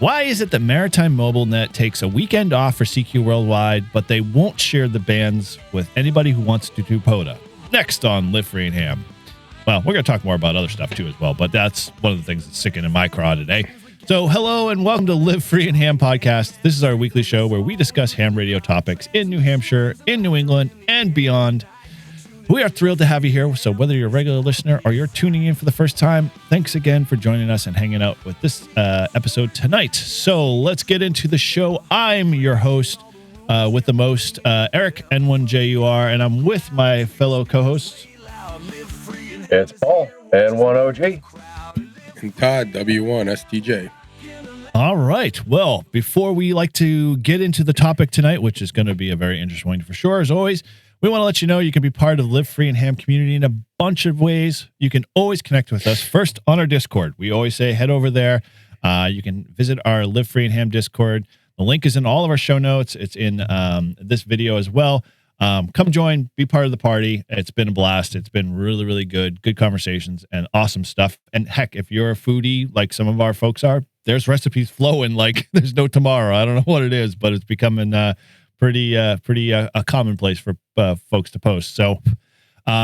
Why is it that Maritime MobileNet takes a weekend off for CQ Worldwide, but they won't share the bands with anybody who wants to do POTA? Next on Live Free and Ham. Well, we're going to talk more about other stuff too as well, but that's one of the things that's sticking in my craw today. So hello and welcome to Live Free and Ham podcast. This is our weekly show where we discuss ham radio topics in New Hampshire, in New England, and beyond. We are thrilled to have you here. So whether you're a regular listener or you're tuning in for the first time, thanks again for joining us and hanging out with this episode tonight. So let's get into the show. I'm your host with the most, Eric N1JUR, and I'm with my fellow co-hosts. It's Paul, N1OG. And Todd, W1STJ. All right. Well, before we like to get into the topic tonight, which is going to be a very interesting one for sure, as always, we want to let you know you can be part of the Live Free and Ham community in a bunch of ways. You can always connect with us first on our Discord. We always say head over there. You can visit our Live Free and Ham Discord. The link is in all of our show notes. It's in this video as well. Come join, be part of the party. It's been a blast. It's been really, really good conversations and awesome stuff. And heck, if you're a foodie like some of our folks are, there's recipes flowing like there's no tomorrow. I don't know what it is, but it's becoming pretty a commonplace for folks to post. So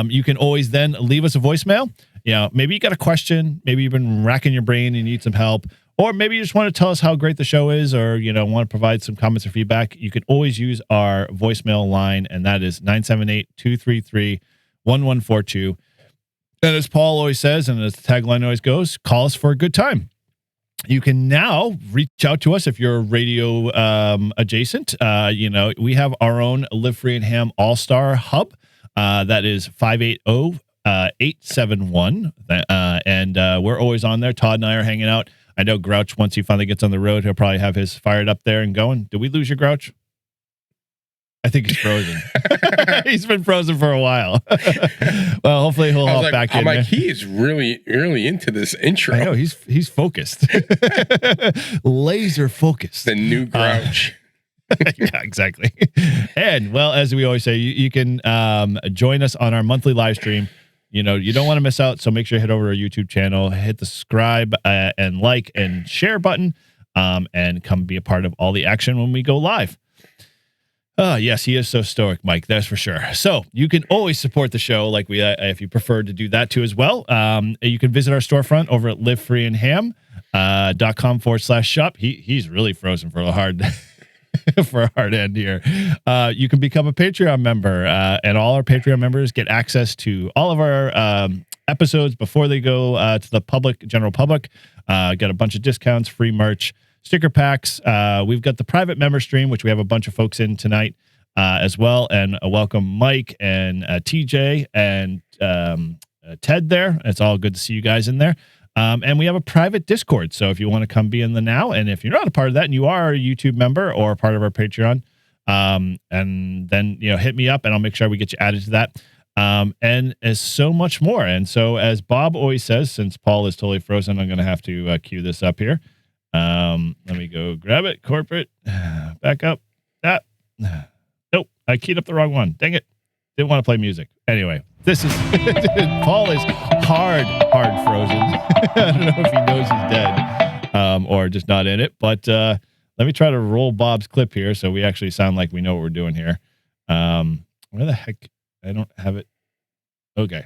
you can always then leave us a voicemail. You know, maybe you got a question, maybe you've been racking your brain and you need some help, or maybe you just want to tell us how great the show is, or, you know, want to provide some comments or feedback. You can always use our voicemail line, and that is 978-233-1142. And as Paul always says, and as the tagline always goes, call us for a good time. You can now reach out to us if you're radio adjacent. You know, we have our own Live Free and Ham All-Star Hub. That is 580-871. And we're always on there. Todd and I are hanging out. I know Grouch, once he finally gets on the road, he'll probably have his fired up there and going. Did we lose your Grouch? I think he's frozen. He's been frozen for a while. Well, hopefully he'll hop back in. I'm like, he is really into this intro. I know, he's focused. Laser focused. The new Grouch. Yeah, exactly. And, well, as we always say, you can join us on our monthly live stream. You know, you don't want to miss out, so make sure you head over to our YouTube channel, hit the subscribe and like and share button, and come be a part of all the action when we go live. Oh, yes, he is so stoic, Mike. That's for sure. So you can always support the show, like we, if you prefer to do that too as well. You can visit our storefront over at livefreeandham.com/shop. He's really frozen for a hard for a hard end here. You can become a Patreon member, and all our Patreon members get access to all of our episodes before they go to the general public. Got a bunch of discounts, free merch, sticker packs. We've got the private member stream, which we have a bunch of folks in tonight as well. And welcome Mike and TJ and Ted there. It's all good to see you guys in there. And we have a private Discord. So if you want to come be in the now, and if you're not a part of that and you are a YouTube member or part of our Patreon, and then, you know, hit me up and I'll make sure we get you added to that. And as so much more. And so as Bob always says, since Paul is totally frozen, I'm going to have to cue this up here. Let me go grab it. Corporate, back up. Nope, I keyed up the wrong one. Dang it. Didn't want to play music. Anyway, this is Paul is hard frozen. I don't know if he knows he's dead, or just not in it, but let me try to roll Bob's clip here so we actually sound like we know what we're doing here. Where the heck? I don't have it. Okay.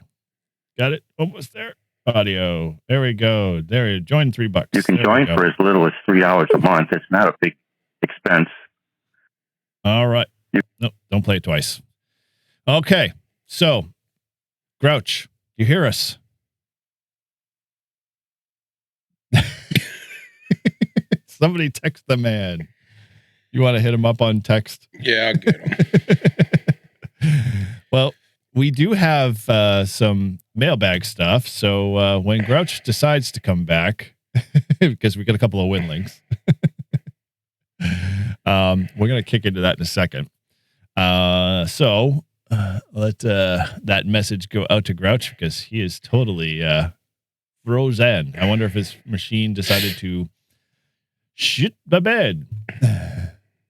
Got it. Almost there. Audio. There we go. There. Join $3. You can join for as little as $3 a month. It's not a big expense. All right. Nope. Don't play it twice. Okay. So, Grouch, you hear us? Somebody text the man. You want to hit him up on text? Yeah, I'll get him. Well, we do have some mailbag stuff. So when Grouch decides to come back, because we got a couple of win links, we're going to kick into that in a second. So let that message go out to Grouch because he is totally frozen. I wonder if his machine decided to shit my bed.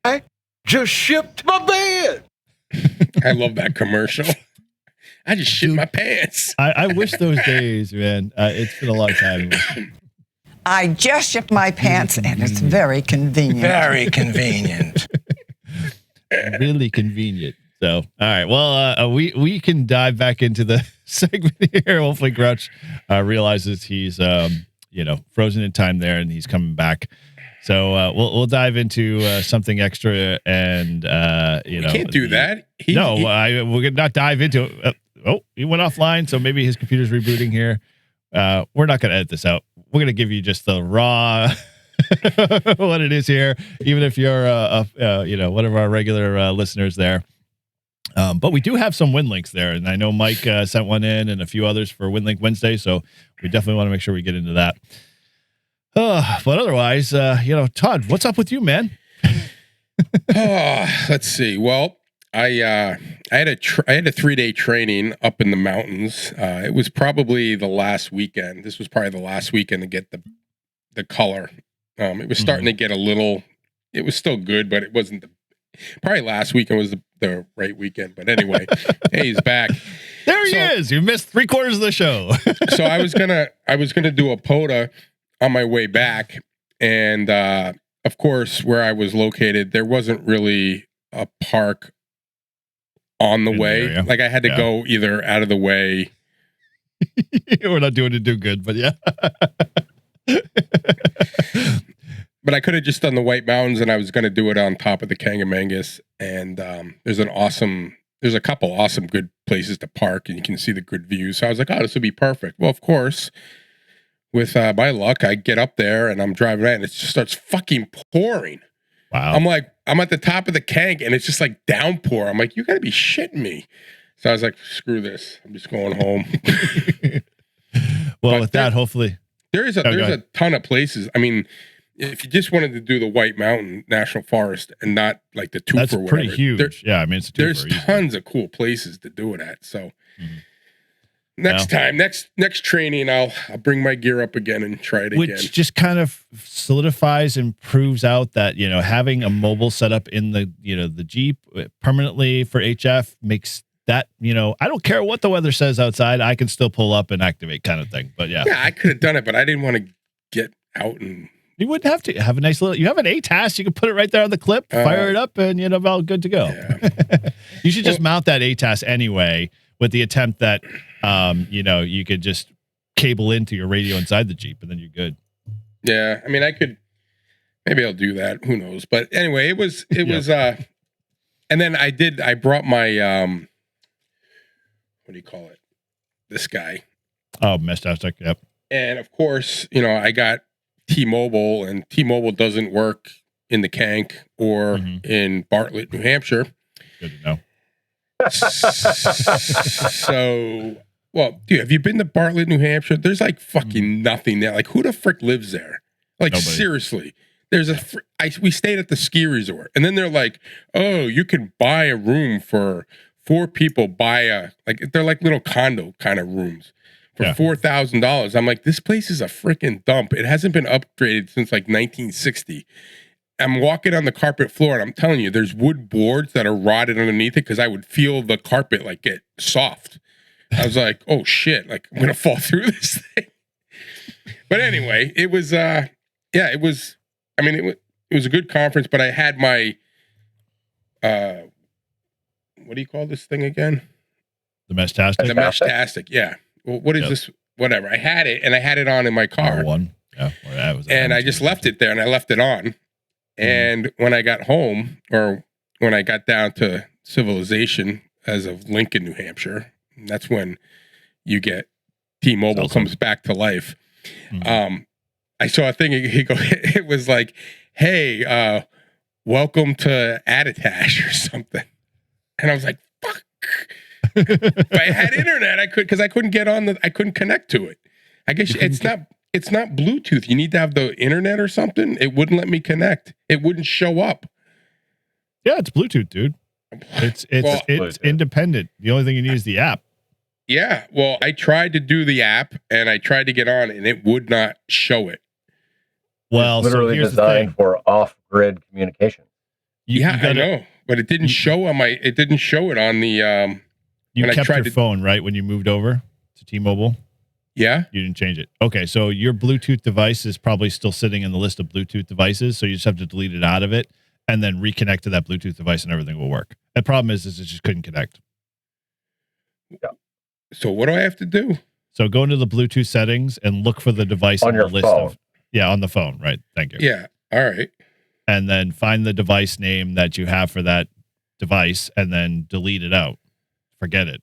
I just shipped my bed. I love that commercial. I just shit my pants. I wish those days, man. It's been a long time. I just shipped my pants, and it's very convenient. Very convenient. Really convenient. So, all right. Well, we can dive back into the segment here. Hopefully, Grouch realizes he's frozen in time there, and he's coming back. So we'll dive into something extra, and We can't do that. We're gonna not dive into it. He went offline, so maybe his computer's rebooting here. We're not gonna edit this out. We're gonna give you just the raw what it is here, even if you're one of our regular listeners there. But we do have some win links there, and I know Mike sent one in and a few others for Win Link Wednesday, so we definitely want to make sure we get into that. But otherwise, Todd, what's up with you, man? Let's see. Well, I had a 3-day training up in the mountains. It was probably the last weekend. This was probably the last weekend to get the color. It was starting to get a little. It was still good, but it wasn't probably last weekend was the right weekend. But anyway, hey, he's back. There he is. You missed 3/4 of the show. So I was gonna do a POTA on my way back, and of course, where I was located, there wasn't really a park on the way. Like I had to go either out of the way. We're not doing it too good, but yeah. But I could have just done the White Mountains, and I was going to do it on top of the Kangamangas. And there's a couple awesome good places to park, and you can see the good views. So I was like, oh, this would be perfect. Well, of course, with my luck, I get up there and I'm driving around, and it just starts fucking pouring. Wow. I'm like, I'm at the top of the Kank, and it's just like downpour. I'm like, you got to be shitting me. So I was like, screw this. I'm just going home. Well, with that, hopefully. There's a ton of places. I mean, if you just wanted to do the White Mountain National Forest and not like the twofer, that's pretty huge. Yeah, I mean, it's a twofer, there's tons of cool places to do it at. So next training, I'll bring my gear up again and try it again. Which just kind of solidifies and proves out that having a mobile setup in the the Jeep permanently for HF makes that I don't care what the weather says outside, I can still pull up and activate kind of thing. But yeah, I could have done it, but I didn't want to get out and. You wouldn't have to have a nice little. You have an ATAS. You can put it right there on the clip, fire it up, and all good to go. Yeah. You should just mount that ATAS anyway, with the attempt that you could just cable into your radio inside the Jeep, and then you're good. Yeah, I mean, I could. Maybe I'll do that. Who knows? But anyway, it was. And then I brought my what do you call it? This guy. Oh, Mestastic. Yep. And of course, I got T-Mobile, and T-Mobile doesn't work in the Kank or in Bartlett, New Hampshire. Good to know. So, well, dude, have you been to Bartlett, New Hampshire? There's like fucking nothing there. Like, who the frick lives there? Like, nobody. Seriously. We stayed at the ski resort, and then they're like, oh, you can buy a room for 4 people, they're like little condo kind of rooms. For $4,000. I'm like, this place is a freaking dump. It hasn't been upgraded since like 1960. I'm walking on the carpet floor, and I'm telling you, there's wood boards that are rotted underneath it because I would feel the carpet like get soft. I was like, oh shit, like I'm gonna fall through this thing. But anyway, it was it was. I mean, it was a good conference, but I had my what do you call this thing again? The Mestastic. The Mestastic, yeah. Well, what is this? Whatever. I had it, and I had it on in my car. One. Yeah. And I just left it there, and I left it on. And when I got home, or when I got down to civilization as of Lincoln, New Hampshire, that's when you get T-Mobile comes back to life. I saw a thing. It was like, hey, welcome to Aditash or something. And I was like, fuck. If I had internet, I could, because I couldn't get on I couldn't connect to it. I guess it's not Bluetooth. You need to have the internet or something. It wouldn't let me connect. It wouldn't show up. Yeah, it's Bluetooth, dude. It's independent. The only thing you need is the app. Yeah. Well, I tried to do the app, and I tried to get on, and it would not show it. Well, it's literally designed for off-grid communication. I know, but it didn't show on my. It didn't show it on the. You kept your phone, right, when you moved over to T-Mobile? Yeah. You didn't change it. Okay, so your Bluetooth device is probably still sitting in the list of Bluetooth devices, so you just have to delete it out of it and then reconnect to that Bluetooth device and everything will work. The problem is it just couldn't connect. Yeah. So what do I have to do? So go into the Bluetooth settings and look for the device On in your the list phone. of on the phone, right? Thank you. Yeah. All right. And then find the device name that you have for that device and then delete it out. Forget it.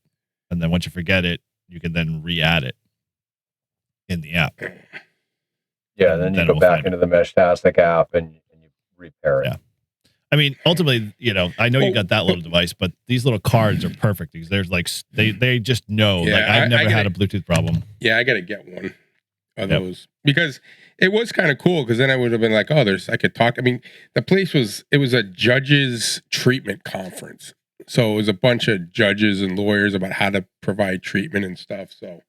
And then once you forget it, you can then re-add it in the app. Yeah, then you go back into the Meshtastic app and you repair it. Yeah. I mean, ultimately, I know you got that little device, but these little cards are perfect because there's like they just know. Yeah, like I've never had a Bluetooth problem. Yeah, I got to get one of those because it was kind of cool. Because then I would have been like, oh, I could talk. I mean, the place was a judges treatment conference, so it was a bunch of judges and lawyers about how to provide treatment and stuff. So,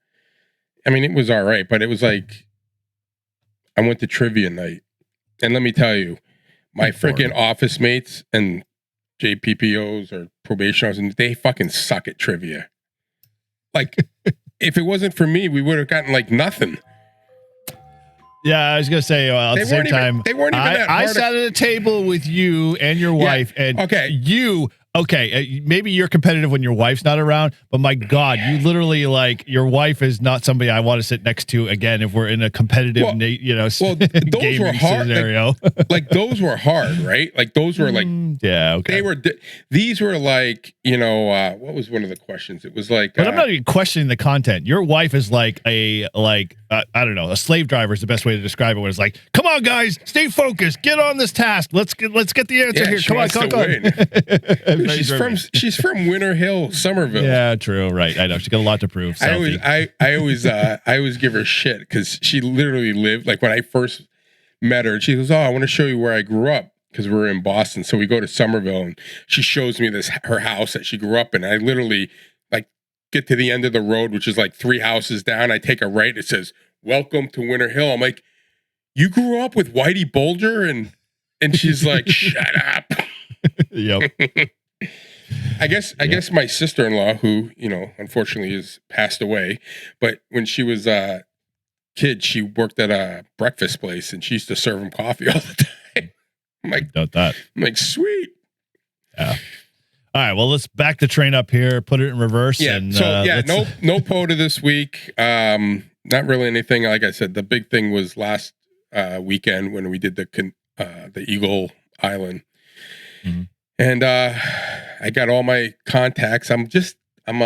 I mean, it was all right, but it was like I went to trivia night, and let me tell you. My freaking office mates and JPPOs or probation officers, they fucking suck at trivia. Like, if it wasn't for me, we would have gotten like nothing. Yeah, I was gonna say at the same time, they weren't even that I hard. sat at a table with you and your wife, and you. Okay, maybe you're competitive when your wife's not around, but my God, you literally your wife is not somebody I want to sit next to again if we're in a competitive, those gaming were hard scenario. Like those were hard, right? Like those were like okay. These were like what was one of the questions? It was like, but I'm not even questioning the content. Your wife is like I don't know, a slave driver is the best way to describe it. Where it's like, come on, guys, stay focused, get on this task. Let's get the answer here. Come on. She's from Winter Hill, Somerville. Yeah, true. Right. I know she's got a lot to prove. I always give her shit because she literally lived like when I first met her. She goes, "Oh, I want to show you where I grew up." Because we're in Boston, so we go to Somerville, and she shows me her house that she grew up in. I literally get to the end of the road, which is like 3 houses down. I take a right. It says, "Welcome to Winter Hill." I'm like, "You grew up with Whitey Bulger?" And she's like, "Shut up." Yep. I guess my sister-in-law, who unfortunately has passed away, but when she was a kid, she worked at a breakfast place, and she used to serve him coffee all the time. I'm like, sweet. Yeah. All right. Well, let's back the train up here, put it in reverse. Yeah. And, no POTA this week. Not really anything. Like I said, the big thing was last weekend when we did the Eagle Island. Mm-hmm. And I got all my contacts. I think I'm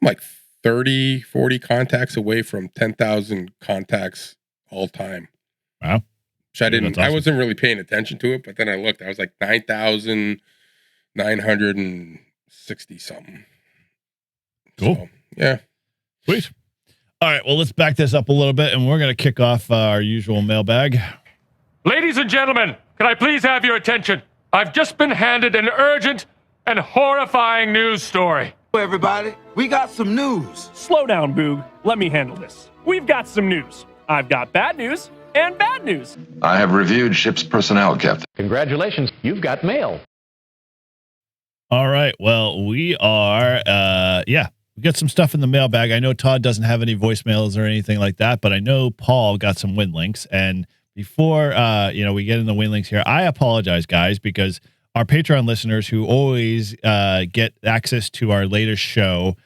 like 30, 40 contacts away from 10,000 contacts all time. Wow. Which I wasn't really paying attention to it, but then I looked, I was like 9,960 something. Cool. So, yeah. Sweet. All right. Well, let's back this up a little bit, and we're going to kick off our usual mailbag. Ladies and gentlemen, can I please have your attention? I've just been handed an urgent and horrifying news story. Everybody, we got some news. Slow down, Boog. Let me handle this. We've got some news. I've got bad news and bad news. I have reviewed ship's personnel, Captain. Congratulations, you've got mail. All right. Well, we are, we got some stuff in the mailbag. I know Todd doesn't have any voicemails or anything like that, but I know Paul got some win links. And before, we get in the win links here, I apologize, guys, because our Patreon listeners who always get access to our latest show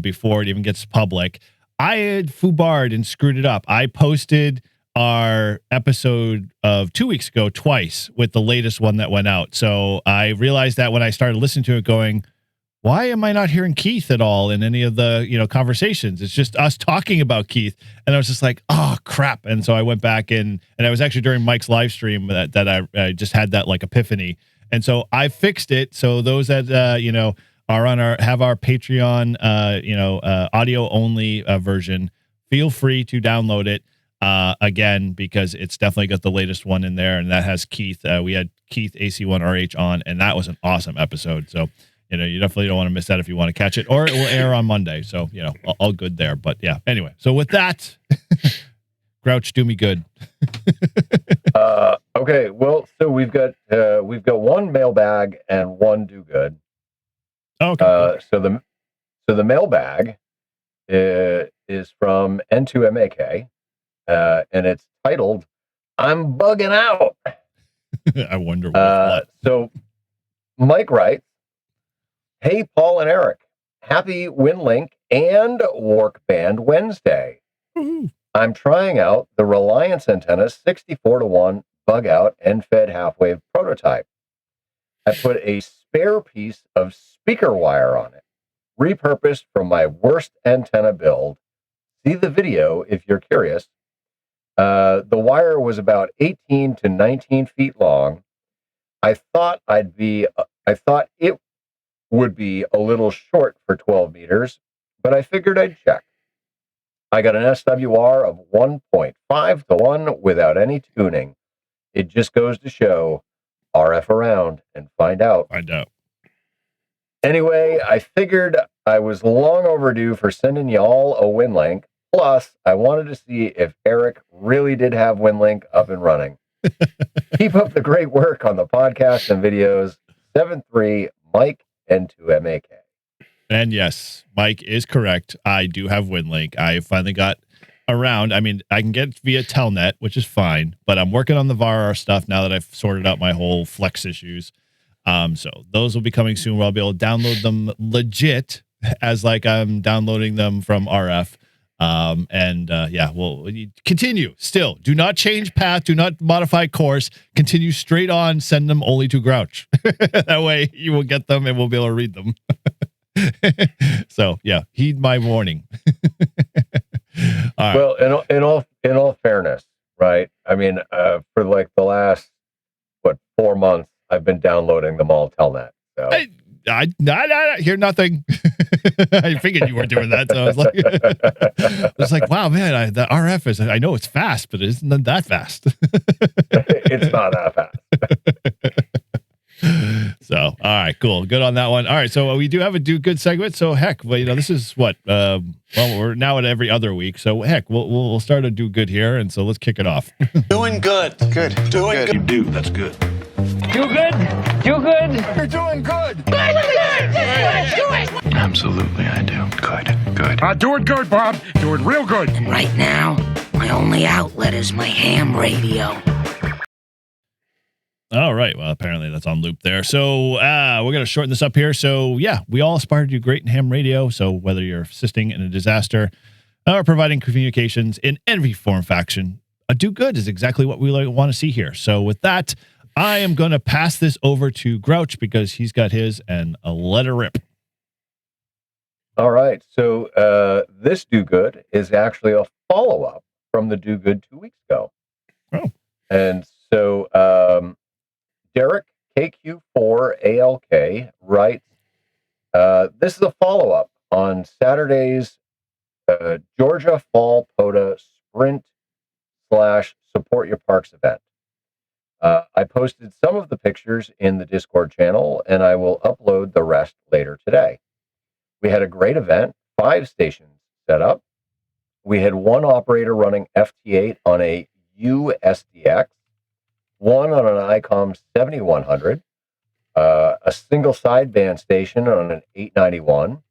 before it even gets public, I had foobarred and screwed it up. I posted our episode of 2 weeks ago twice with the latest one that went out. So I realized that when I started listening to it going, why am I not hearing Keith at all in any of the, conversations? It's just us talking about Keith. And I was just like, oh, crap. And so I went back and I was actually during Mike's live stream that I just had that epiphany. And so I fixed it. So those that, are on have our Patreon, audio only version, feel free to download it again, because it's definitely got the latest one in there. And that has Keith. We had Keith AC1RH on, and that was an awesome episode. So, you definitely don't want to miss that if you want to catch it, or it will air on Monday. So, all good there. But yeah, anyway. So with that, Grouch, do me good. Okay. Well, so we've got one mailbag and one do good. Okay. So the mailbag is from N2MAK, and it's titled, I'm bugging out. I wonder what. So Mike writes, hey, Paul and Eric, happy WinLink and WARC Band Wednesday. Woo-hoo. I'm trying out the Reliance Antenna 64-to-1 bug out and fed half-wave prototype. I put a spare piece of speaker wire on it, repurposed from my worst antenna build. See the video if you're curious. The wire was about 18 to 19 feet long. I thought it would be a little short for 12 meters, but I figured I'd check. I got an SWR of 1.5 to 1 without any tuning. It just goes to show, RF around and find out. Anyway, I figured I was long overdue for sending y'all a WinLink. Plus, I wanted to see if Eric really did have WinLink up and running. Keep up the great work on the podcast and videos. 7-3 Mike N2MAK. And yes, Mike is correct. I do have WinLink. I finally got around. I mean, I can get it via Telnet, which is fine, but I'm working on the VAR stuff now that I've sorted out my whole Flex issues. So those will be coming soon where I'll be able to download them legit as like I'm downloading them from RF. We'll continue. Still, do not change path. Do not modify course. Continue straight on. Send them only to Grouch. That way you will get them and we'll be able to read them. So yeah, heed my warning. All right. Well, in all fairness, right? I mean, for like the last 4 months, I've been downloading them all Telnet. So. I hear nothing. I figured you were doing that, so I was like, wow, man, the RF is. I know it's fast, but it isn't that fast. It's not that fast. So, all right, cool, good on that one. All right, so we do have a do good segment. So heck, well, this is what. We're now at every other week. So heck, we'll start a do good here, and so let's kick it off. Doing good. Good. Doing good. You do. That's good. Do good? Do good? You're doing good. Absolutely, I do. Good. Doing good, Bob. Doing real good. And right now, my only outlet is my ham radio. All right. Well, apparently that's on loop there. So we're going to shorten this up here. So yeah, we all aspire to do great in ham radio. So whether you're assisting in a disaster or providing communications in every form faction, a do good is exactly what we want to see here. So with that, I am going to pass this over to Grouch because he's got his and let it rip. All right. So this do good is actually a follow-up from the do good 2 weeks ago. Oh. And so Derek KQ4ALK writes, this is a follow-up on Saturday's Georgia Fall POTA Sprint / Support Your Parks event. I posted some of the pictures in the Discord channel, and I will upload the rest later today. We had a great event, 5 stations set up. We had one operator running FT8 on a USDX, one on an ICOM 7100, a single sideband station on an 891,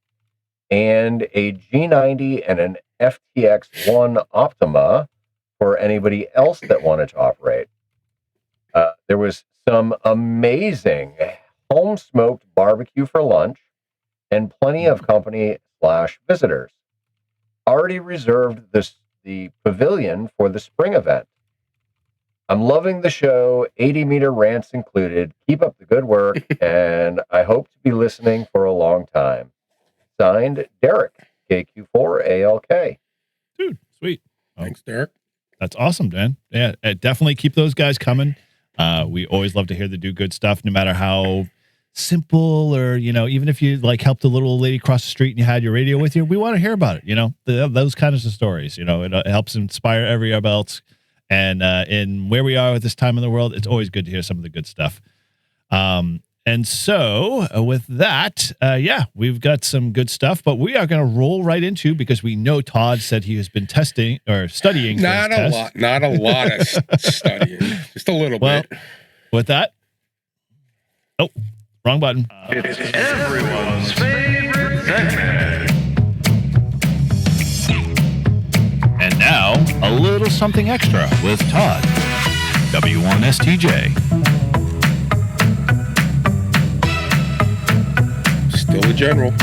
and a G90 and an FTX1 Optima for anybody else that wanted to operate. There was some amazing home-smoked barbecue for lunch and plenty of company / visitors. Already reserved the pavilion for the spring event. I'm loving the show, 80-meter rants included. Keep up the good work, and I hope to be listening for a long time. Signed, Derek, KQ4ALK. Dude, sweet. Thanks, Derek. That's awesome, Dan. Yeah, definitely keep those guys coming. We always love to hear the do good stuff, no matter how simple or, even if you like helped a little lady cross the street and you had your radio with you, we want to hear about it. Those kinds of stories, it helps inspire everybody else. And in where we are at this time in the world, it's always good to hear some of the good stuff. And so with that, we've got some good stuff, but we are going to roll right into, because we know Todd said he has been testing or studying. Not a lot of studying, just a little bit. With that, wrong button. It's everyone's favorite segment. A Little Something Extra with Todd, W1STJ. Still a general.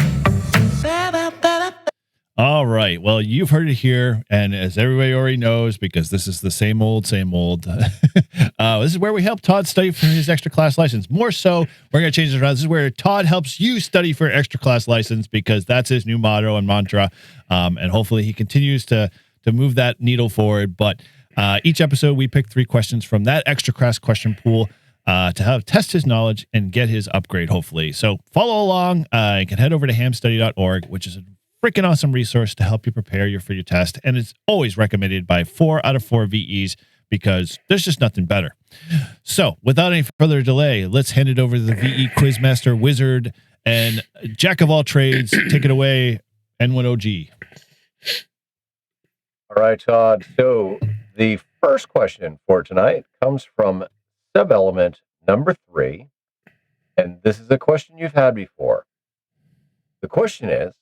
All right. Well, you've heard it here. And as everybody already knows, because this is the same old, this is where we help Todd study for his extra class license. More so, we're going to change this around. This is where Todd helps you study for extra class license, because that's his new motto and mantra. And hopefully he continues to move that needle forward. But each episode, we pick 3 questions from that extra class question pool to test his knowledge and get his upgrade, hopefully. So follow along. You can head over to hamstudy.org, which is a freaking awesome resource to help you prepare for your test. And it's always recommended by 4 out of 4 VEs, because there's just nothing better. So without any further delay, let's hand it over to the VE Quizmaster Wizard and Jack of all trades. Take it away, N1OG. All right, Todd. So the first question for tonight comes from sub-element number 3. And this is a question you've had before. The question is,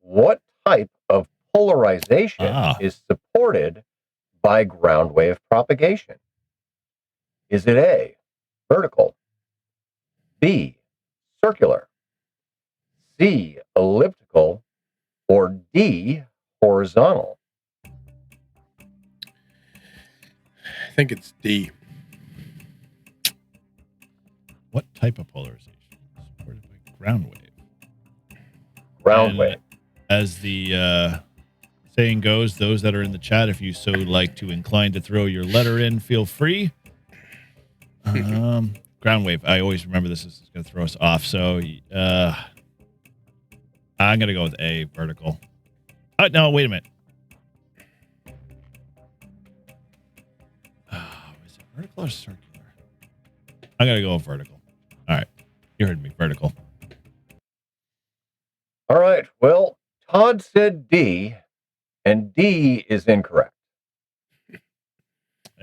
what type of polarization is supported by ground wave propagation? Is it A, vertical, B, circular, C, elliptical, or D, horizontal? I think it's D. What type of polarization is supported by ground wave? Ground wave. As the saying goes, those that are in the chat, if you so like to incline to throw your letter in, feel free. Ground wave. I always remember this is going to throw us off. So I'm going to go with A, vertical. No, wait a minute. Is it vertical or circular? I'm going to go with vertical. All right. You heard me. Vertical. All right. Well, Todd said D, and D is incorrect.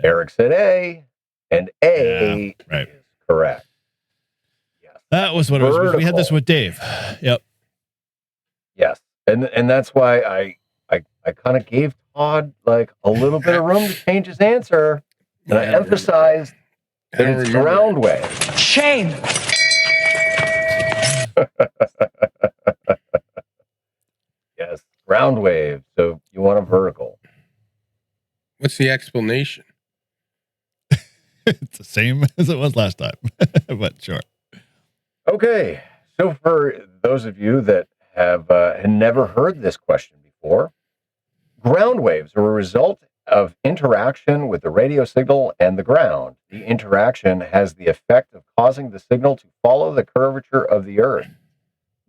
Eric said A, and A is correct. Yes. That was what it was. We had this with Dave. Yep. Yes. And that's why I kind of gave Todd like a little bit of room to change his answer. And I emphasized that it's ground wave. Shame. Yes, ground wave. So you want a vertical. What's the explanation? It's the same as it was last time, but sure. Okay. So for those of you that have never heard this question before, ground waves are a result of interaction with the radio signal and the ground. The interaction has the effect of causing the signal to follow the curvature of the Earth.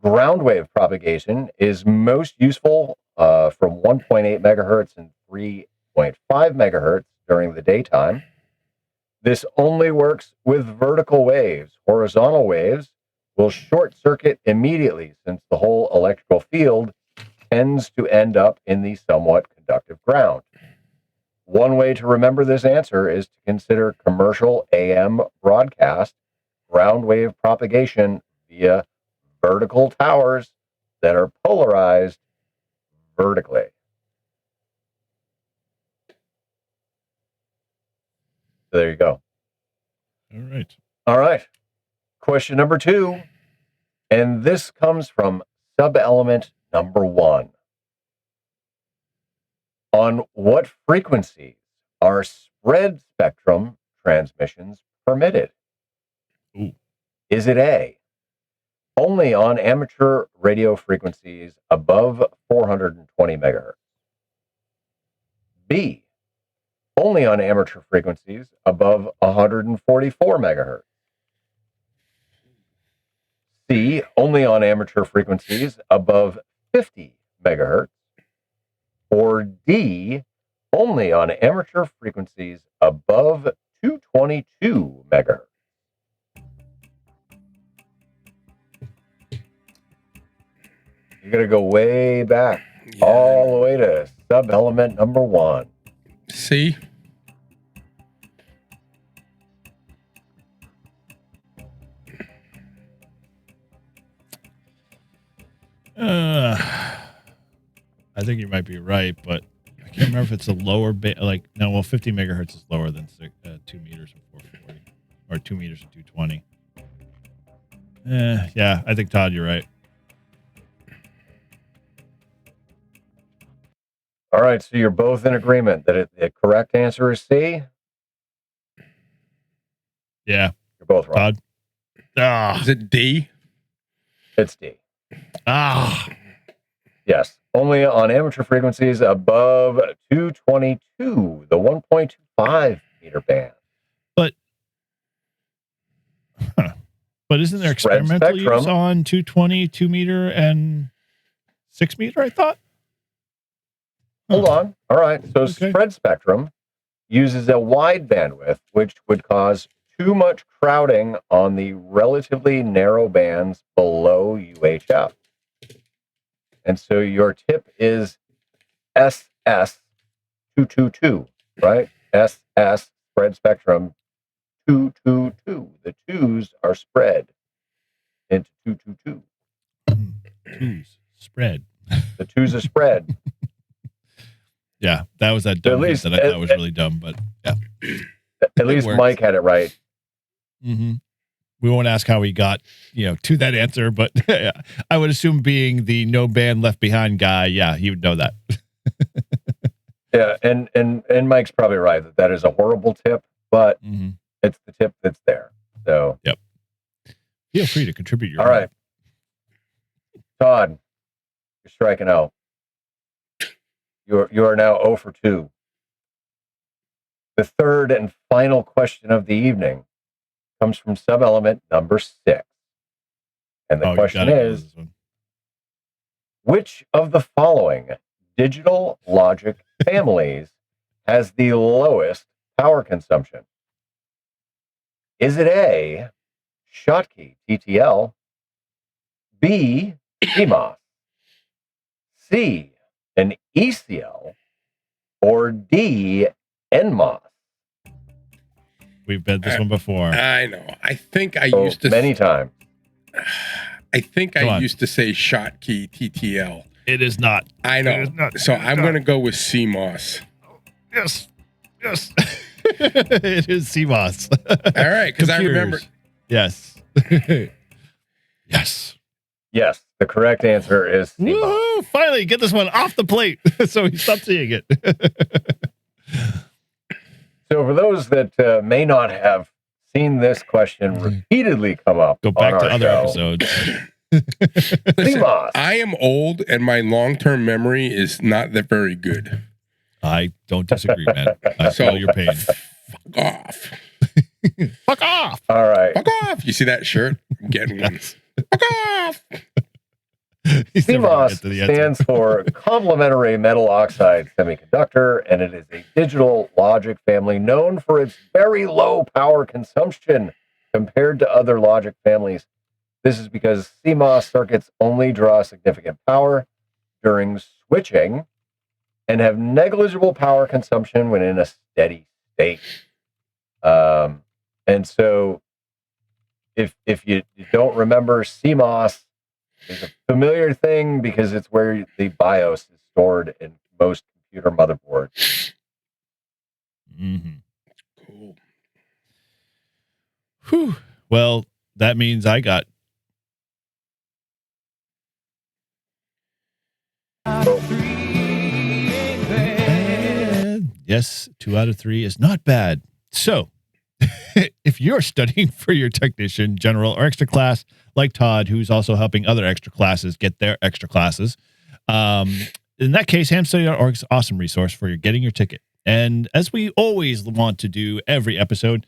Ground wave propagation is most useful from 1.8 megahertz and 3.5 megahertz during the daytime. This only works with vertical waves. Horizontal waves will short circuit immediately, since the whole electrical field tends to end up in the somewhat conductive ground. One way to remember this answer is to consider commercial AM broadcast ground wave propagation via vertical towers that are polarized vertically. So there you go. All right. All right. Question number 2. And this comes from sub-element number 1. On what frequencies are spread spectrum transmissions permitted? Ooh. Is it A, only on amateur radio frequencies above 420 megahertz? B, only on amateur frequencies above 144 megahertz? C, only on amateur frequencies above 50 megahertz? Or D, only on amateur frequencies above 222 megahertz? You're going to go way back, all the way to sub-element number 1. C. I think you might be right, but I can't remember if it's a lower like no. Well, 50 megahertz is lower than 2 meters and 440, or 2 meters and 220. Yeah, I think Todd, you're right. All right, so you're both in agreement that the correct answer is C? Yeah. You're both wrong. Todd? Ah. Is it D? It's D. Ah. Yes. Only on amateur frequencies above 222, the 1.25 meter band. But isn't there experimental use on 220, 2 meter, and 6 meter, I thought? Hold on. All right. So spread spectrum uses a wide bandwidth, which would cause too much crowding on the relatively narrow bands below UHF. And so your tip is SS222, right? SS, spread spectrum, 222. The twos are spread into 222. Twos spread. The twos are spread. Yeah, that was that dumb hint that I thought was really dumb, but yeah. At least Mike had it right. Mm-hmm. We won't ask how he got, to that answer, but I would assume being the no band left behind guy, yeah, he would know that. Yeah, and Mike's probably right that is a horrible tip, but it's the tip that's there. So yep. Feel free to contribute your all right. Todd, you're striking out. You are now 0 for 2. The third and final question of the evening comes from sub-element number 6. And the question is, which of the following digital logic families has the lowest power consumption? Is it A, Schottky TTL, B, CMOS, C, an ECL, or D, NMOS? We've been this one before. I know. I think I used to many times. I think I used to say Schottky TTL. It is not. I know. So I'm going to go with CMOS. Yes. It is CMOS. All right, because I remember. Yes. Yes. Yes, the correct answer is CMOS. Woohoo! Finally, get this one off the plate so we stop seeing it. So for those that may not have seen this question repeatedly come up, go back to other episodes. Listen, I am old and my long-term memory is not that very good. I don't disagree, man. I feel your pain. Fuck off. Fuck off. All right. Fuck off. You see that shirt? I'm getting one. Fuck off. CMOS stands for complementary metal oxide semiconductor, and it is a digital logic family known for its very low power consumption compared to other logic families. This is because CMOS circuits only draw significant power during switching and have negligible power consumption when in a steady state. And so if you don't remember, CMOS is a familiar thing because it's where the BIOS is stored in most computer motherboards. Cool. Whew. Well, that means I got yes, 2 out of 3 is not bad. So, if you're studying for your technician, general, or extra class, like Todd, who's also helping other extra classes get their extra classes, in that case, hamstudy.org is an awesome resource for getting your ticket. And as we always want to do every episode,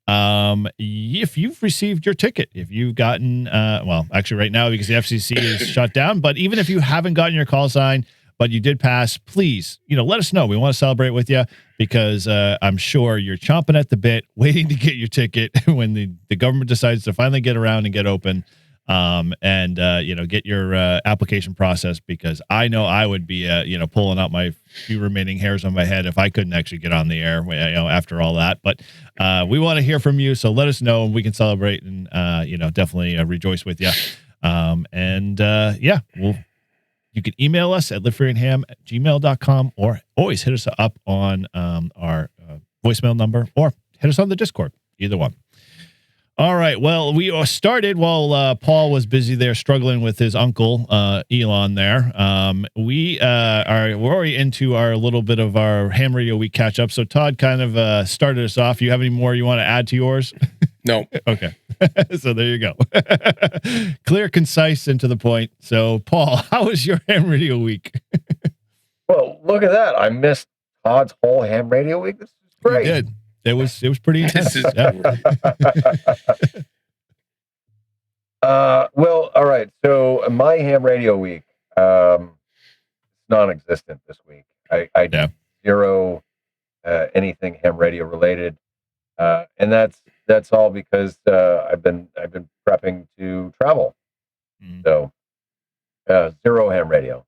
if you've received your ticket, if you've gotten, well, actually right now, because the FCC is shut down, but even if you haven't gotten your call sign, but you did pass, please, let us know. We want to celebrate with you because I'm sure you're chomping at the bit, waiting to get your ticket when the government decides to finally get around and get open, and get your application process. Because I know I would be, pulling out my few remaining hairs on my head if I couldn't actually get on the air, after all that. But we want to hear from you, so let us know and we can celebrate and definitely rejoice with you. We'll You can email us at liveFreeandHam@gmail.com, or always hit us up on our voicemail number, or hit us on the Discord. Either one. All right. Well, we started while Paul was busy there struggling with his uncle, Elon there. We're already into our little bit of our Ham Radio Week catch up. So Todd kind of started us off. You have any more you want to add to yours? No. Okay. So there you go. Clear, concise, and to the point. So Paul, how was your Ham Radio Week? Well, look at that. I missed Todd's whole Ham Radio Week. This is great. You did. It was pretty intense. Well, all right. So my Ham Radio Week, it's non-existent this week. I did zero anything Ham Radio related, and that's all because I've been prepping to travel. So zero Ham Radio.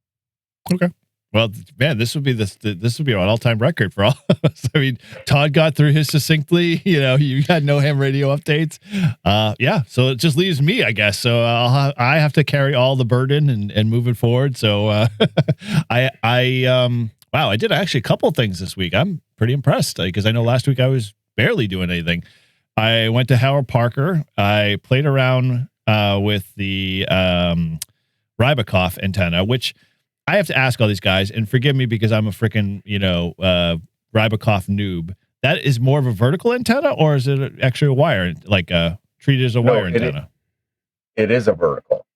Okay. Well, man, this would be an all-time record for all of us. I mean, Todd got through his succinctly. You had no ham radio updates. Yeah, so it just leaves me, I guess. So I have to carry all the burden and moving forward. So wow, I did actually a couple of things this week. I'm pretty impressed because I know last week I was barely doing anything. I went to Howard Parker. I played around with the Rybakov antenna, which I have to ask all these guys, and forgive me because I'm a freaking, Rybakov noob. That is more of a vertical antenna, or is it actually a wire, like treated as a wire antenna? It is a vertical.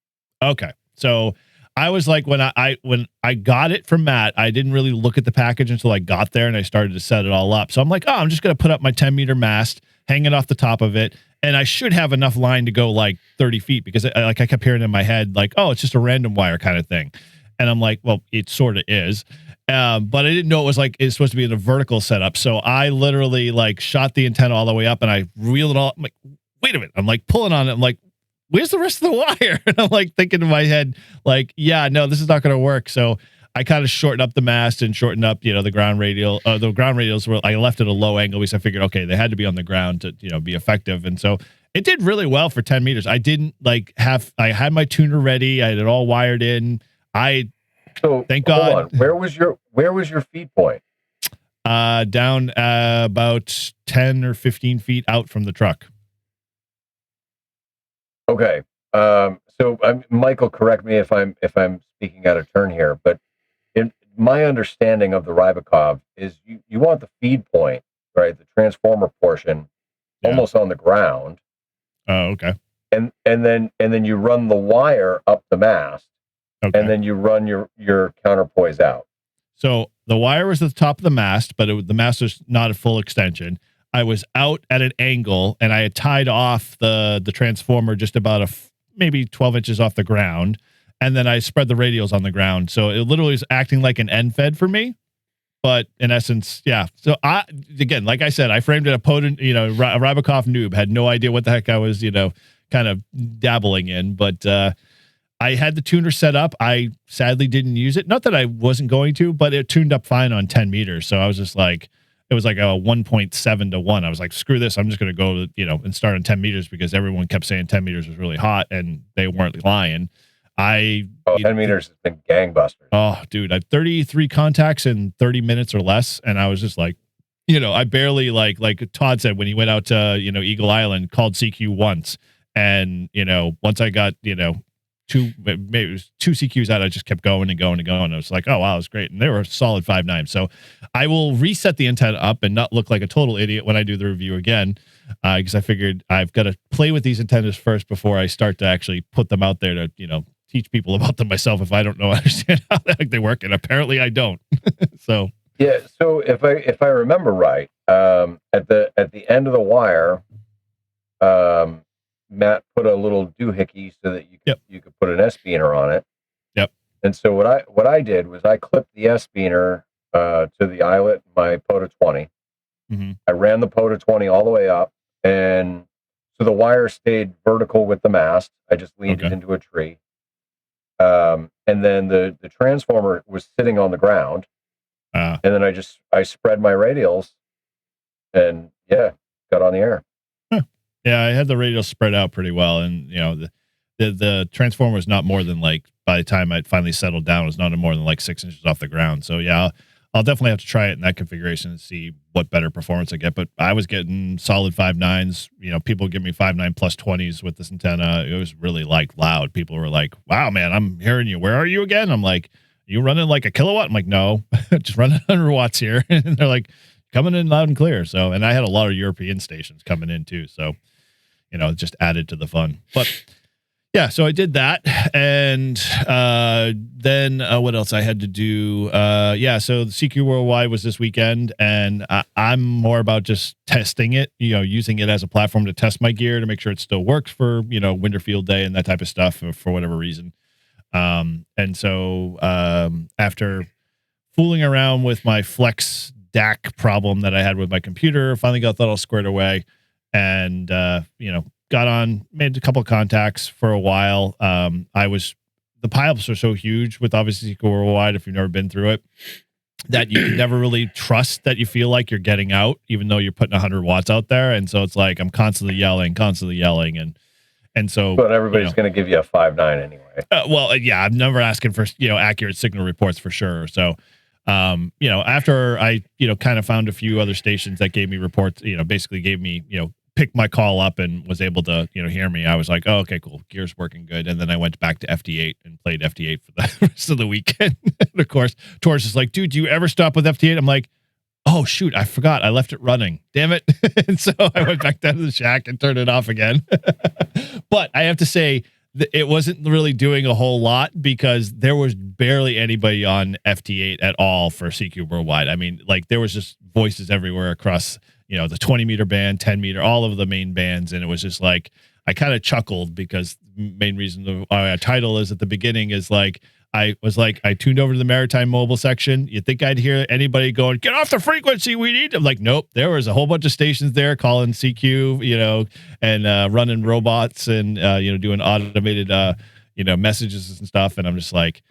Okay. So I was like, when I got it from Matt, I didn't really look at the package until I got there and I started to set it all up. So I'm like, I'm just going to put up my 10-meter mast, hang it off the top of it, and I should have enough line to go like 30 feet because I kept hearing in my head, like, oh, it's just a random wire kind of thing. And I'm like, well, it sort of is. But I didn't know it's supposed to be in a vertical setup. So I literally like shot the antenna all the way up and I reeled it all. I'm like, wait a minute. I'm like pulling on it. I'm like, where's the rest of the wire? And I'm like thinking in my head, like, yeah, no, this is not going to work. So I kind of shortened up the mast and shortened up, the ground radial. The ground radials I left at a low angle because I figured, okay, they had to be on the ground to, be effective. And so it did really well for 10 meters. I didn't I had my tuner ready. I had it all wired in. Thank God. Hold on. Where was your feed point? Down about 10 or 15 feet out from the truck. Okay. So Michael, correct me if I'm speaking out of turn here, but in my understanding of the Rybakov is you want the feed point, right? The transformer portion almost on the ground. Oh, okay. And then you run the wire up the mast. Okay. And then you run your counterpoise out. So the wire was at the top of the mast, but the mast was not a full extension. I was out at an angle, and I had tied off the transformer just about maybe 12 inches off the ground, and then I spread the radials on the ground. So it literally is acting like an end fed for me. But in essence, yeah. So again, like I said, I framed it a potent, Rybakov noob, had no idea what the heck I was, kind of dabbling in, but I had the tuner set up. I sadly didn't use it. Not that I wasn't going to, but it tuned up fine on 10 meters. So I was just like, it was like a 1.7 to 1. I was like, screw this. I'm just going to go, and start on 10 meters because everyone kept saying 10 meters was really hot and they weren't lying. 10 meters has been gangbusters. Oh, dude, I had 33 contacts in 30 minutes or less. And I was just like, I barely like Todd said when he went out to, Eagle Island, called CQ once. And, once I got, maybe it was 2 CQs out, I just kept going and going and going. I was like, oh wow, it was great. And they were a solid 5.9. So I will reset the antenna up and not look like a total idiot when I do the review again. Because I figured I've got to play with these antennas first before I start to actually put them out there to, teach people about them myself if I don't understand how the heck they work. And apparently I don't. So yeah. So if I remember right, at the end of the wire, Matt put a little doohickey so that you could put an S-beaner on it. Yep. And so what I did was I clipped the S-beaner to the eyelet in my POTA 20. Mm-hmm. I ran the POTA 20 all the way up, and so the wire stayed vertical with the mast. I just leaned it into a tree. And then the transformer was sitting on the ground. And then I spread my radials and got on the air. Yeah, I had the radials spread out pretty well, and the the transformer was not more than like, by the time I finally settled down, it was not more than like 6 inches off the ground. So yeah, I'll definitely have to try it in that configuration and see what better performance I get. But I was getting solid 5.9s. You know, people give me 5.9 plus 20s with this antenna. It was really like loud. People were like, "Wow, man, I'm hearing you. Where are you again?" I'm like, "You running like a kilowatt?" I'm like, "No, just running 100 watts here." And they're like, "Coming in loud and clear." So, and I had a lot of European stations coming in too. So, you know, it just added to the fun. But yeah, so I did that, and then what else I had to do? So the CQ Worldwide was this weekend, and I'm more about just testing it, you know, using it as a platform to test my gear to make sure it still works for, you know, winter field day and that type of stuff for whatever reason. And so after fooling around with my Flex DAC problem that I had with my computer, finally got that all squared away, and you know, got on, made a couple of contacts for a while. The pileups are so huge with obviously CQ Worldwide, if you've never been through it, that you can never really trust that you feel like you're getting out, even though you're putting 100 watts out there. And so it's like, I'm constantly yelling. And so, but everybody's going to give you a 5.9 anyway. Yeah, I'm never asking for, you know, accurate signal reports for sure. So, you know, after I, you know, kind of found a few other stations that gave me reports, you know, basically gave me, you know, picked my call up and was able to, you know, hear me. I was like, oh, okay, cool. Gear's working good. And then I went back to FT8 and played FT8 for the rest of the weekend. And of course, Torres is like, dude, do you ever stop with FT8? I'm like, oh, shoot, I forgot. I left it running. Damn it. And so I went back down to the shack and turned it off again. But I have to say, it wasn't really doing a whole lot because there was barely anybody on FT8 at all for CQ Worldwide. I mean, like, there was just voices everywhere across, you know, the 20-meter band, 10-meter, all of the main bands. And it was just like, I kind of chuckled because the main reason the title is at the beginning is like, I tuned over to the maritime mobile section. You'd think I'd hear anybody going, "Get off the frequency, we need." I'm like, nope. There was a whole bunch of stations there calling CQ, you know, and running robots and, you know, doing automated, you know, messages and stuff. And I'm just like,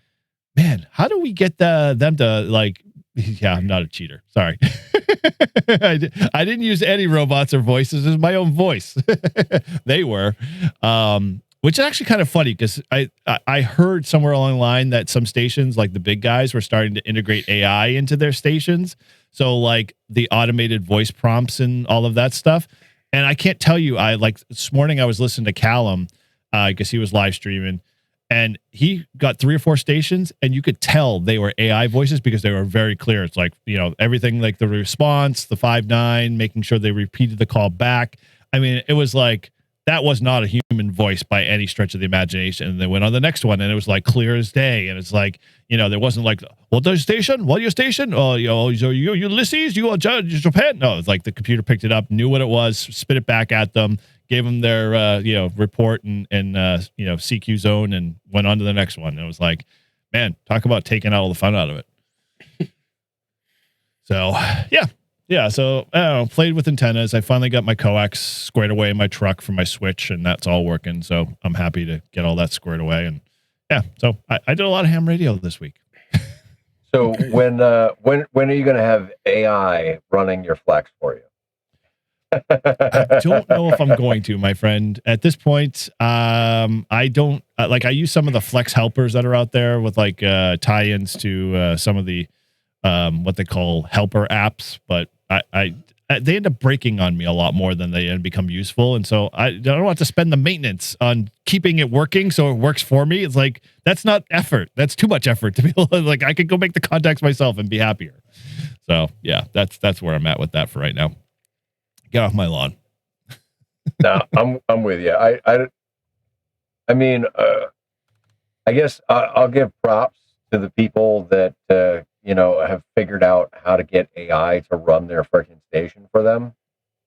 man, how do we get them to like, yeah, I'm not a cheater. Sorry. I didn't use any robots or voices. It was my own voice. They were. Which is actually kind of funny because I heard somewhere along the line that some stations, like the big guys, were starting to integrate AI into their stations. So like the automated voice prompts and all of that stuff. And I can't tell you, this morning I was listening to Callum because he was live streaming, and he got 3 or 4 stations, and you could tell they were AI voices because they were very clear. It's like, you know, everything, like the response, the 5.9, making sure they repeated the call back. I mean, it was like, that was not a human voice by any stretch of the imagination. And they went on the next one, and it was like clear as day. And it's like, you know, there wasn't like, what your station? What your station? Oh, you know, you Ulysses? You are Japan? No, it's like the computer picked it up, knew what it was, spit it back at them, gave them their, you know, report and you know, CQ zone, and went on to the next one. And it was like, man, talk about taking all the fun out of it. So, yeah. Yeah, so I don't know, played with antennas. I finally got my coax squared away in my truck for my switch, and that's all working. So I'm happy to get all that squared away. And yeah, so I did a lot of ham radio this week. So when are you going to have AI running your Flex for you? I don't know if I'm going to, my friend. At this point, I don't like. I use some of the Flex helpers that are out there with like tie-ins to some of the what they call helper apps, but I they end up breaking on me a lot more than they become useful. And so I don't want to spend the maintenance on keeping it working so it works for me. It's like, that's not effort. That's too much effort to be able to, like, I could go make the contacts myself and be happier. So yeah, that's where I'm at with that for right now. Get off my lawn. No, I'm with you. I mean, I guess I'll give props to the people that, you know, have figured out how to get AI to run their freaking station for them.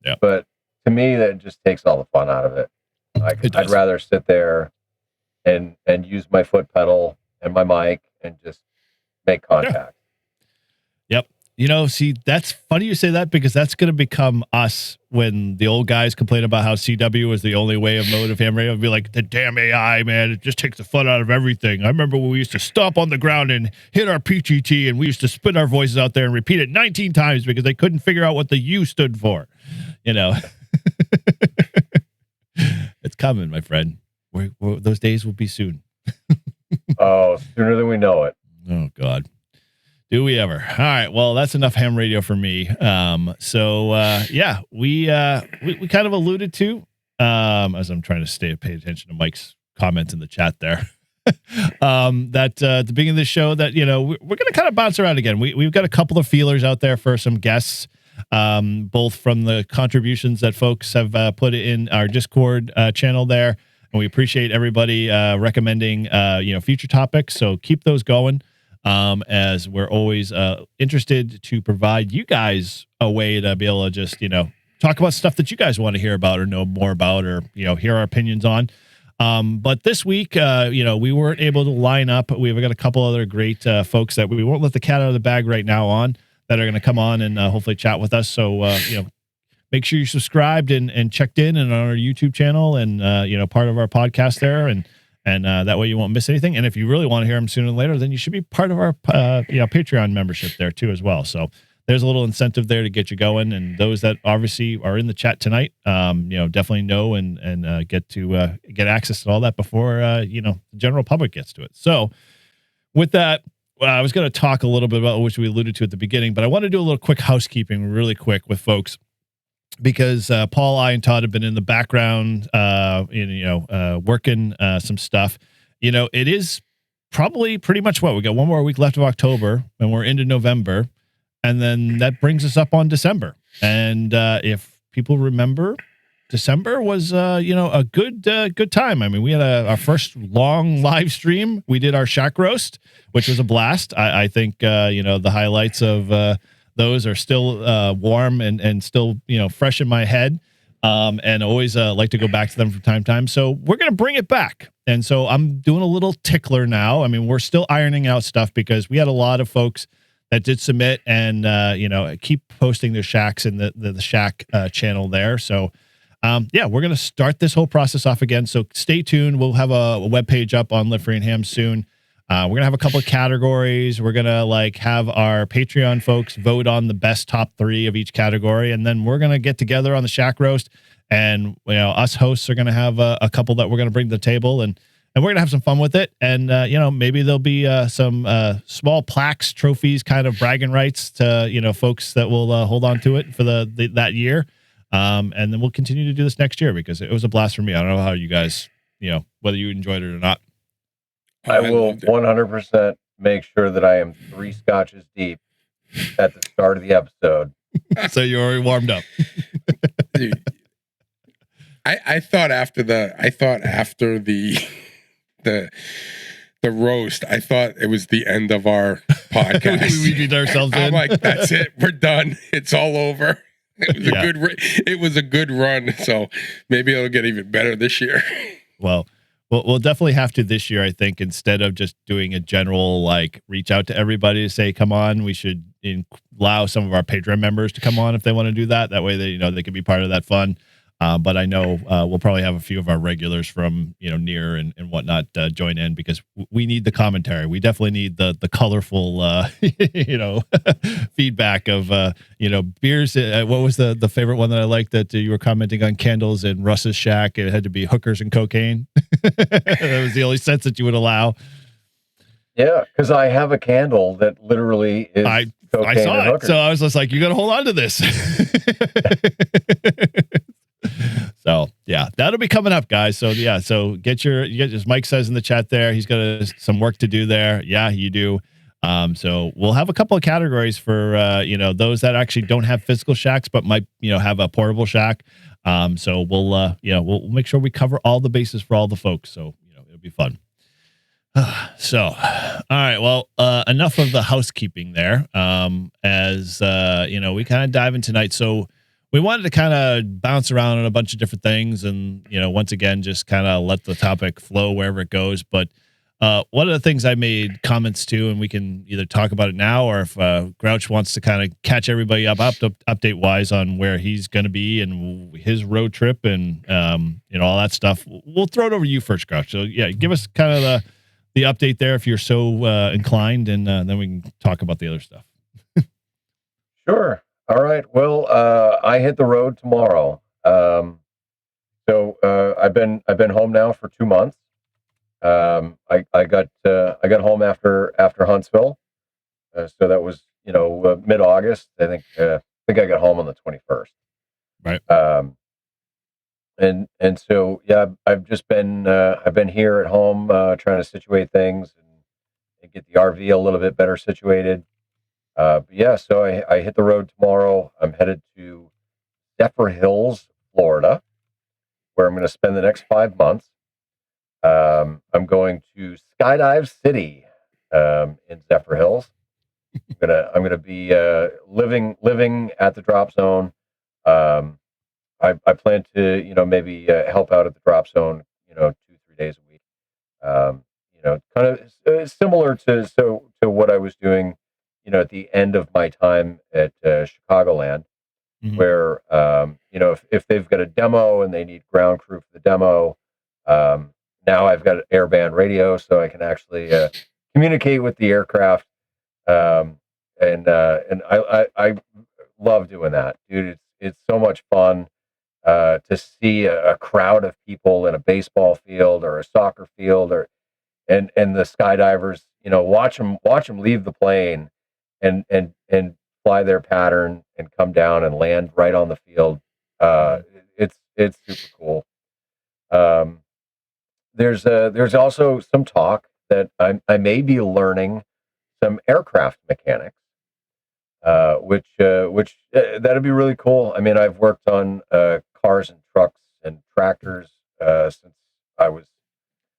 Yeah. But to me, that just takes all the fun out of it. Like, I'd rather sit there and use my foot pedal and my mic and just make contact. Yeah. Yep. You know, see, that's funny you say that, because that's going to become us when the old guys complain about how CW is the only way of mode of ham radio. It'll be like, the damn AI, man, it just takes the fun out of everything. I remember when we used to stop on the ground and hit our PGT, and we used to spit our voices out there and repeat it 19 times because they couldn't figure out what the U stood for. You know, it's coming, my friend. those days will be soon. Oh, sooner than we know it. Oh God. Do we ever? All right. Well, that's enough ham radio for me. Yeah, we kind of alluded to, as I'm trying to pay attention to Mike's comments in the chat there, that at the beginning of the show that, we're going to kind of bounce around again. We've got a couple of feelers out there for some guests, both from the contributions that folks have put in our Discord channel there. And we appreciate everybody recommending, future topics. So keep those going. As we're always interested to provide you guys a way to be able to just, talk about stuff that you guys want to hear about or know more about or, hear our opinions on. But this week, we weren't able to line up. We've got a couple other great folks that we won't let the cat out of the bag right now on that are going to come on and hopefully chat with us. So, make sure you're subscribed and checked in and on our YouTube channel and, part of our podcast there. And that way you won't miss anything. And if you really want to hear them sooner than later, then you should be part of our Patreon membership there too as well. So there's a little incentive there to get you going. And those that obviously are in the chat tonight, definitely know and get to get access to all that before the general public gets to it. So with that, I was going to talk a little bit about which we alluded to at the beginning, but I want to do a little quick housekeeping really quick with folks. Because Paul, I, and Todd have been in the background, working some stuff. It is probably pretty much we got one more week left of October, and we're into November, and then that brings us up on December. And if people remember, December was a good time. I mean, we had our first long live stream. We did our shack roast, which was a blast. I think the highlights of those are still warm and still, fresh in my head. And always like to go back to them from time to time. So we're going to bring it back. And so I'm doing a little tickler now. I mean, we're still ironing out stuff because we had a lot of folks that did submit and, keep posting their shacks in the shack channel there. So, we're going to start this whole process off again. So stay tuned. We'll have a webpage up on Live Free and Ham soon. We're going to have a couple of categories. We're going to have our Patreon folks vote on the best top 3 of each category. And then we're going to get together on the Shack Roast. And, us hosts are going to have a couple that we're going to bring to the table. And we're going to have some fun with it. And, maybe there'll be some small plaques, trophies, kind of bragging rights to, folks that will hold on to it for that year. And then we'll continue to do this next year because it was a blast for me. I don't know how you guys, whether you enjoyed it or not. I will 100% make sure that I am 3 scotches deep at the start of the episode. So you're already warmed up. Dude, I thought after the roast, I thought it was the end of our podcast. we beat ourselves in. I'm like, that's it. We're done. It's all over. It was a good run. So maybe it'll get even better this year. Well, we'll definitely have to this year, I think, instead of just doing a general, reach out to everybody to say, come on, we should allow some of our Patreon members to come on if they want to do that. That way they can be part of that fun. But I know we'll probably have a few of our regulars from, near and whatnot join in because we need the commentary. We definitely need the colorful, feedback of, beers. What was the favorite one that I liked that you were commenting on? Candles in Russ's shack. It had to be hookers and cocaine. That was the only sense that you would allow. Yeah, because I have a candle that literally is cocaine I saw and it. hookers. So I was just like, you got to hold on to this. So yeah, that'll be coming up, guys. So yeah, so get as Mike says in the chat there, he's got some work to do there. Yeah, you do. So we'll have a couple of categories for those that actually don't have physical shacks but might have a portable shack. So we'll make sure we cover all the bases for all the folks. So it'll be fun. So all right, well, enough of the housekeeping there. As we kind of dive in tonight. So we wanted to kind of bounce around on a bunch of different things and, once again, just kind of let the topic flow wherever it goes. But one of the things I made comments to, and we can either talk about it now or if Grouch wants to kind of catch everybody up update wise on where he's going to be and his road trip and, all that stuff. We'll throw it over to you first, Grouch. So, yeah, give us kind of the update there if you're so inclined, and then we can talk about the other stuff. Sure. All right. Well, I hit the road tomorrow. So I've been home now for 2 months. I got home after Huntsville, so that was mid August. I think I got home on the 21st. Right. And so yeah, I've been here at home trying to situate things and get the RV a little bit better situated. But yeah, so I hit the road tomorrow. I'm headed to Zephyr Hills, Florida, where I'm going to spend the next 5 months. I'm going to Skydive City in Zephyr Hills. I'm gonna be living at the drop zone. I plan to maybe help out at the drop zone 2-3 days a week. Kind of similar to what I was doing at the end of my time at Chicagoland, where if they've got a demo and they need ground crew for the demo, now I've got an airband radio, so I can actually communicate with the aircraft. And I love doing that, dude. It's so much fun to see a crowd of people in a baseball field or a soccer field, and the skydivers, watch them leave the plane and fly their pattern and come down and land right on the field. It's super cool. There's also some talk that I may be learning some aircraft mechanics, which that'd be really cool. I mean, I've worked on cars and trucks and tractors since I was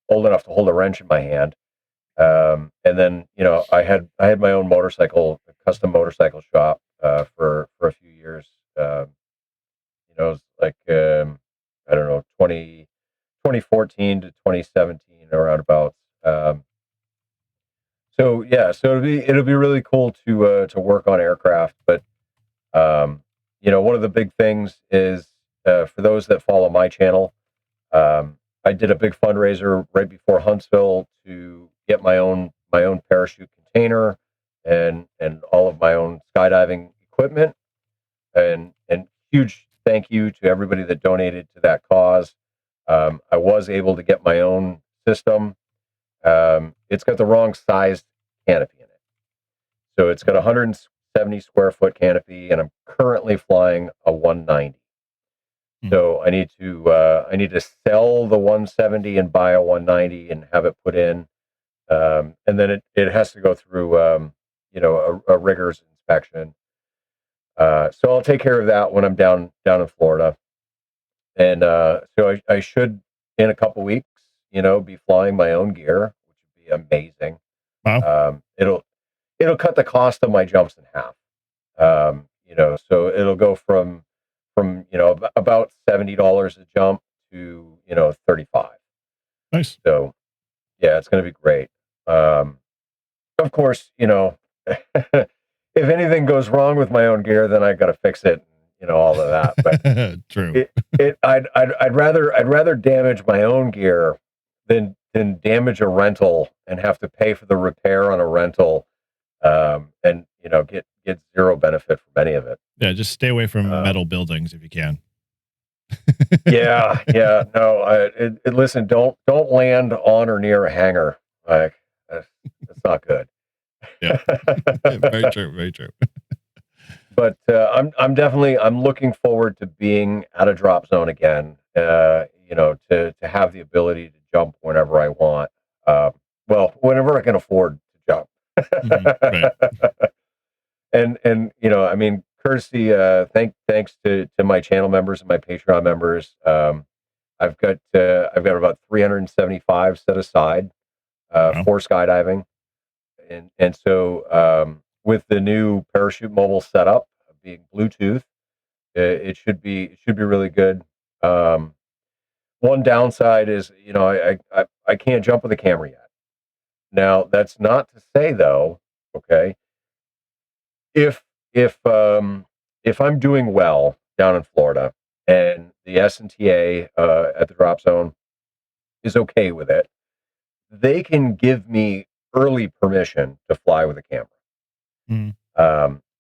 old enough to hold a wrench in my hand. And then I had my own custom motorcycle shop for a few years. It was like I don't know, 2014 to 2017 around about. So yeah, so it'll be really cool to work on aircraft. But one of the big things is for those that follow my channel, I did a big fundraiser right before Huntsville to get my own parachute container and all of my own skydiving equipment, and huge thank you to everybody that donated to that cause. I was able to get my own system. It's got the wrong sized canopy in it. So it's got a 170 square foot canopy, and I'm currently flying a 190. So I need to sell the 170 and buy a 190 and have it put in. And then it has to go through, a rigorous inspection. So I'll take care of that when I'm down in Florida. And so I should, in a couple weeks, be flying my own gear, which would be amazing. Wow. It'll cut the cost of my jumps in half. So it'll go from about $70 a jump to $35. Nice. So yeah, it's going to be great. Of course, if anything goes wrong with my own gear, then I got to fix it. All of that. But true. I'd rather damage my own gear than damage a rental and have to pay for the repair on a rental, and get zero benefit from any of it. Yeah, just stay away from metal buildings if you can. yeah. No. Listen. Don't land on or near a hangar. Like that's not good. Yeah. Very true. Very true. But I'm looking forward to being at a drop zone again. To have the ability to jump whenever I want. Whenever I can afford to jump. Right. And I mean, courtesy. Thanks to my channel members and my Patreon members. I've got about 375 set aside for skydiving, and so with the new parachute mobile setup being Bluetooth, it should be really good. One downside is I can't jump with a camera yet. Now that's not to say though, okay, if I'm doing well down in Florida and the SNTA at the drop zone is okay with it, they can give me early permission to fly with a camera.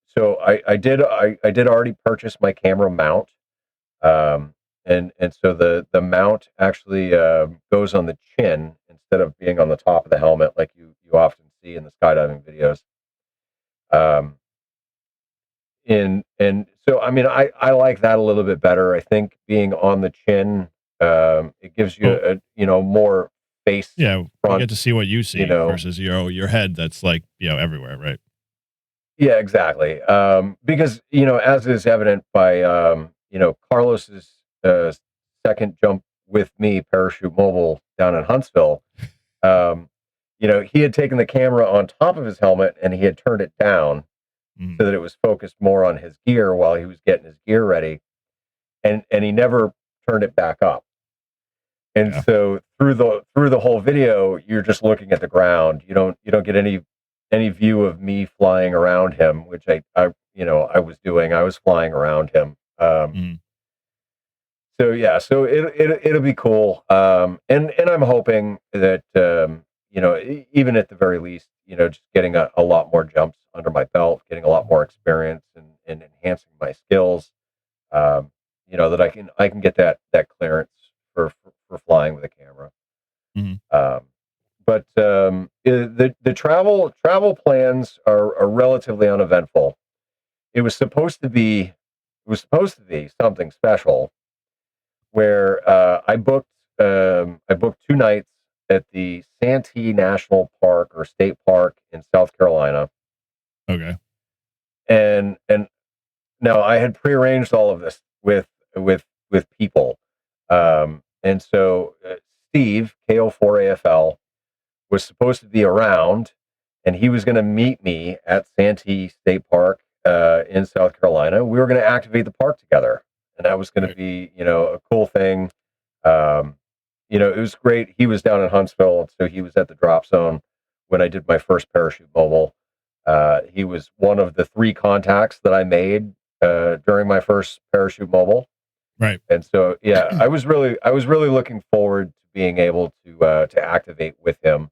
So I did already purchase my camera mount. and so the mount actually goes on the chin instead of being on the top of the helmet like you often see in the skydiving videos. And so I mean I like that a little bit better. I think being on the chin, it gives you a more face. Yeah, front, you get to see what you see versus your head that's like everywhere, right? Yeah, exactly. Because as is evident by Carlos's second jump with me, parachute mobile down in Huntsville. He had taken the camera on top of his helmet and he had turned it down so that it was focused more on his gear while he was getting his gear ready, and he never turned it back up. And so through the whole video, you're just looking at the ground. You don't get any view of me flying around him, which I was doing. I was flying around him. So yeah, so it'll be cool. And I'm hoping that even at the very least, just getting a lot more jumps under my belt, getting a lot more experience, and enhancing my skills. That I can get that clearance for flying with a camera. But the travel plans are relatively uneventful. It was supposed to be something special, where I booked 2 nights at the Santee National Park or State Park in South Carolina. Okay. And now I had prearranged all of this with people. And so Steve, KO4AFL, was supposed to be around, and he was going to meet me at Santee State Park in South Carolina. We were going to activate the park together, and that was going to be, a cool thing. It was great. He was down in Huntsville, so he was at the drop zone when I did my first parachute mobile. He was one of the 3 contacts that I made during my first parachute mobile. Right. And so, yeah, I was really looking forward to being able to activate with him.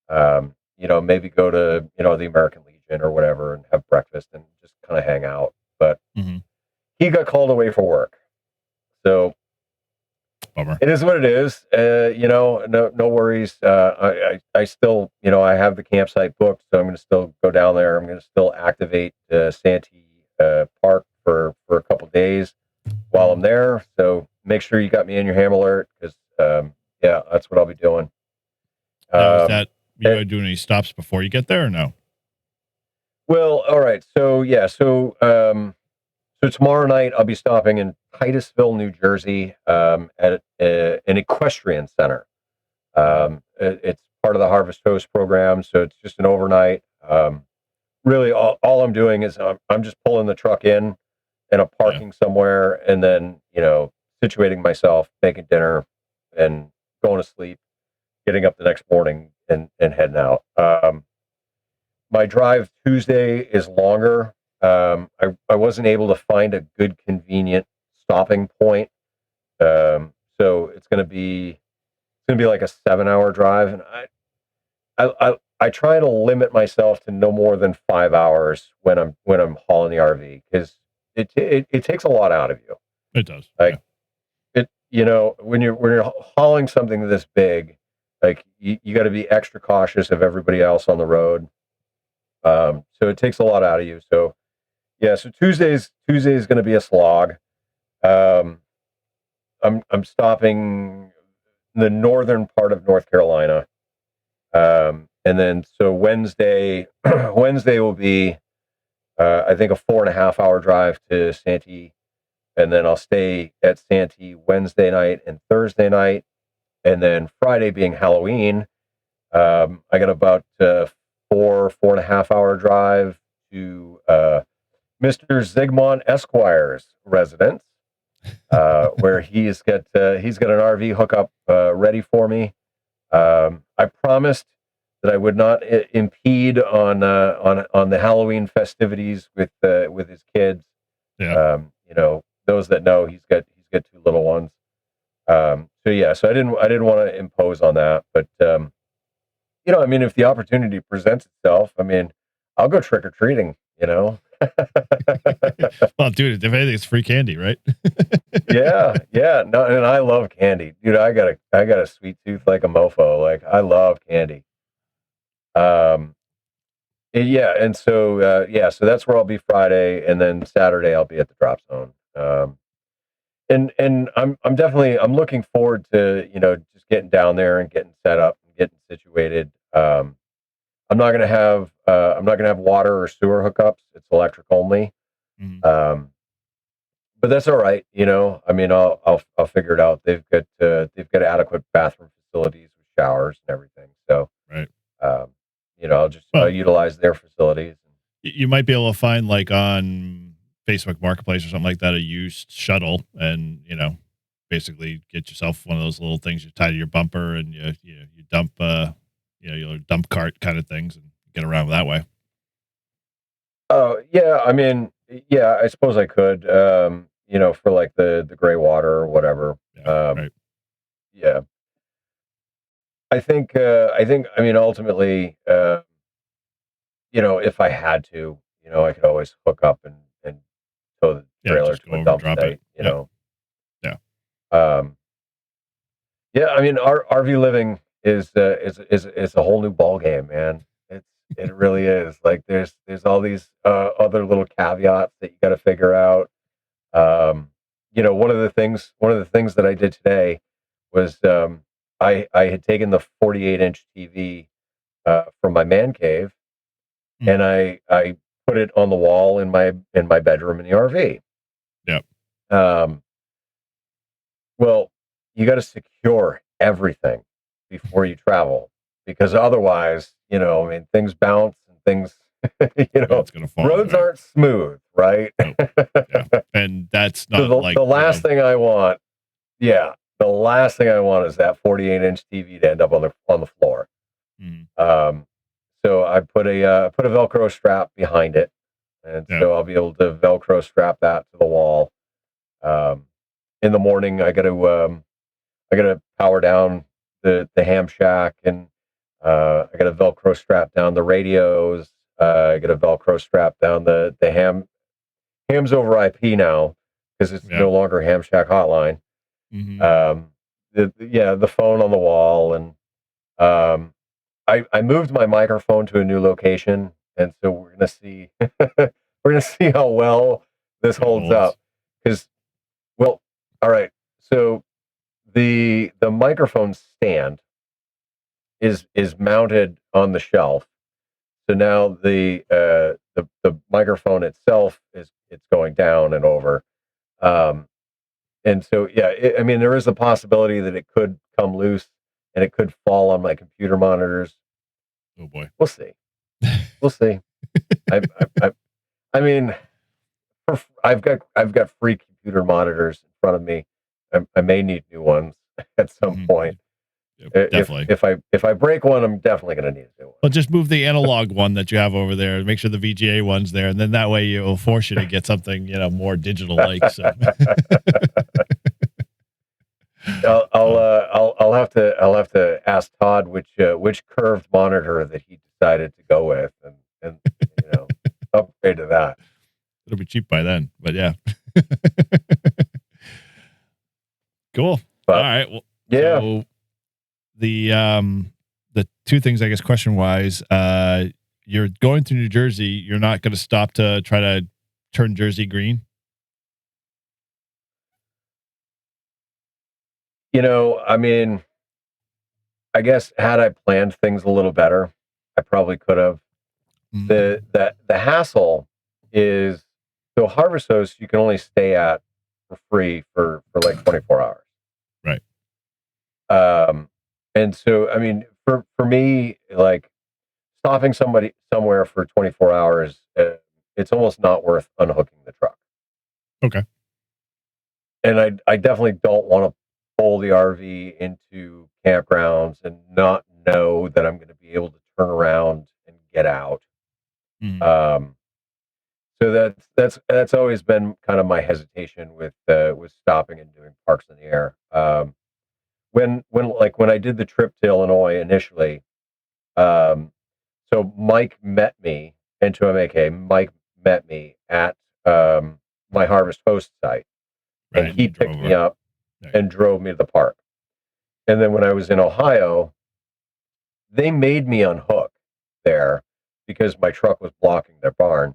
Maybe go to, the American Legion or whatever and have breakfast and just kind of hang out. But he got called away for work. So bummer. It is what it is. No worries. I still, I have the campsite booked, so I'm going to still go down there. I'm going to still activate Santee Park for a couple days while I'm there. So make sure you got me in your ham alert, because that's what I'll be doing. Now, is that you going to do any stops before you get there or no? Well, all right. So so tomorrow night I'll be stopping in Titusville, New Jersey, at an equestrian center. It's part of the Harvest Host program, so it's just an overnight. Really, all I'm doing is I'm just pulling the truck in and I'm parking somewhere, and then situating myself, making dinner, and going to sleep, getting up the next morning and heading out. My drive Tuesday is longer. I wasn't able to find a good, convenient stopping point. So it's going to be like a 7-hour drive, and I try to limit myself to no more than 5 hours when I'm hauling the RV, because it takes a lot out of you. It does. Like when you're hauling something this big, like you got to be extra cautious of everybody else on the road. So it takes a lot out of you. So so Tuesday is going to be a slog. I'm stopping in the northern part of North Carolina. And then so Wednesday will be I think a 4.5-hour drive to Santee, and then I'll stay at Santee Wednesday night and Thursday night, and then Friday being Halloween, I got about 4.5-hour drive to Mr. Zygmunt Esquire's residence, where he's got an RV hookup ready for me. I promised that I would not impede on the Halloween festivities with his kids. Yeah. Those that know, he's got 2 little ones. So I didn't want to impose on that, but if the opportunity presents itself, I'll go trick or treating. Well, dude, if anything, it's free candy, right? Yeah. No, and I love candy, dude. I got a sweet tooth like a mofo. Like I love candy. Yeah, and so so that's where I'll be Friday, and then Saturday I'll be at the drop zone. And I'm definitely looking forward to just getting down there and getting set up and getting situated. I'm not gonna have water or sewer hookups. It's electric only. Mhm. But that's all right. I mean, I'll figure it out. They've got adequate bathroom facilities with showers and everything. So Right. I'll utilize their facilities. You might be able to find, like, on Facebook Marketplace or something like that, a used shuttle, and basically get yourself one of those little things you tie to your bumper, and you dump your dump cart kind of things, and get around that way. Oh yeah, I mean, yeah, I suppose I could. For like the gray water or whatever. Yeah, right. Yeah, I mean, ultimately, if I had to, I could always hook up and tow the trailer just to go a over and dump drop site. it. You Yep. know. Yeah. Yeah, I mean, our RV living is a whole new ball game, man. It really is. Like there's all these other little caveats that you got to figure out. One of the things that I did today was I had taken the 48-inch TV from my man cave, and I put it on the wall in my bedroom in the RV. Yep. Well, you got to secure everything before you travel, because otherwise, I mean, things bounce and things, It's gonna fall. roads Right? aren't smooth, right? Nope. Yeah. And that's not So like the last thing I want, the last thing I want is that 48-inch TV to end up on the floor. Mhm. So I put a Velcro strap behind it, and Yeah. so I'll be able to Velcro strap that to the wall. In the morning, I got to power down the ham shack, and I got to Velcro strap down the radios. I got to Velcro strap down the hams over IP now, because it's no longer ham shack hotline. Mhm. The phone on the wall, and I moved my microphone to a new location, and so we're gonna see how well this holds up. Because, well, all right, so the microphone stand is mounted on the shelf. So now the microphone itself it's going down and over. And so I mean, there is a possibility that it could come loose and it could fall on my computer monitors. Oh boy. We'll see. We'll see. I mean, I've got free computer monitors in front of me. I may need new ones at some point. Yep, definitely. If I break one, I'm definitely going to need a new one. Well, just move the analog one that you have over there. Make sure the VGA one's there, and then that way it will force you to get something more digital like. So. I'll have to ask Todd which curved monitor that he decided to go with, and upgrade to that. It'll be cheap by then, but yeah. Cool. All right. Well, yeah. So the two things, I guess, question wise, you're going to New Jersey. You're not going to stop to try to turn Jersey green. I mean, I guess had I planned things a little better, I probably could have. The hassle is, so Harvest Host you can only stay at for free for like 24 hours. Right. And so, I mean, for me, like stopping somewhere for 24 hours, it's almost not worth unhooking the truck. Okay. And I definitely don't want to pull the RV into campgrounds and not know that I'm going to be able to turn around and get out. So that's always been kind of my hesitation with stopping and doing parks in the air. When I did the trip to Illinois initially, so Mike met me, and to make Mike met me at my Harvest Host site, and he picked me up and drove me to the park. And then when I was in Ohio, they made me unhook there because my truck was blocking their barn.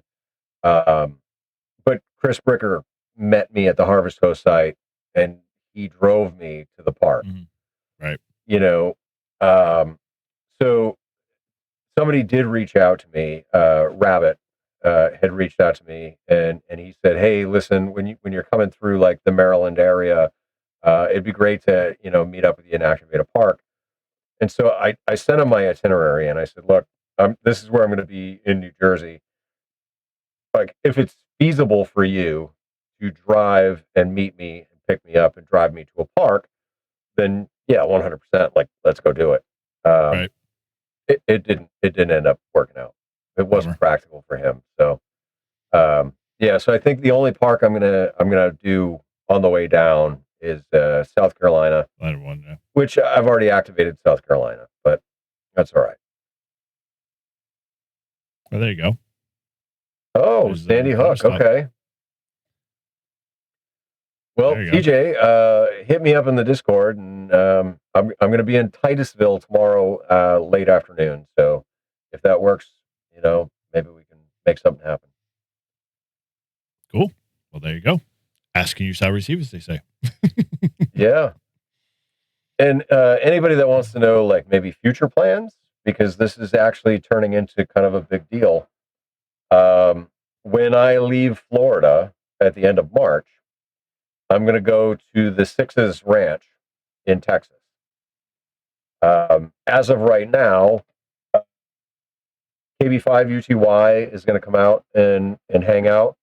But Chris Bricker met me at the Harvest Host site, and he drove me to the park. Right. You know, so somebody did reach out to me. Rabbit had reached out to me, and he said, "Hey, listen, when you're coming through like the Maryland area, it'd be great to meet up with you in Activate Park." And so I sent him my itinerary, and I said, "Look, this is where I'm going to be in New Jersey. Like, if it's feasible for you to drive and meet me and pick me up and drive me to a park, then yeah, 100%. Like, let's go do it." Right. It didn't end up working out. It wasn't practical for him. So, yeah. So I think the only park I'm gonna do on the way down is South Carolina, which I've already activated South Carolina, but that's all right. Well, there you go. Oh, there's Sandy Hook. Okay. Well, TJ, hit me up in the Discord, and I'm going to be in Titusville tomorrow late afternoon. So if that works, maybe we can make something happen. Cool. Well, there you go. Asking you shall receive, as they say. Yeah. And anybody that wants to know, like, maybe future plans, because this is actually turning into kind of a big deal. When I leave Florida at the end of March, I'm going to go to the Sixes Ranch in Texas. As of right now, KB5 UTY is going to come out and hang out.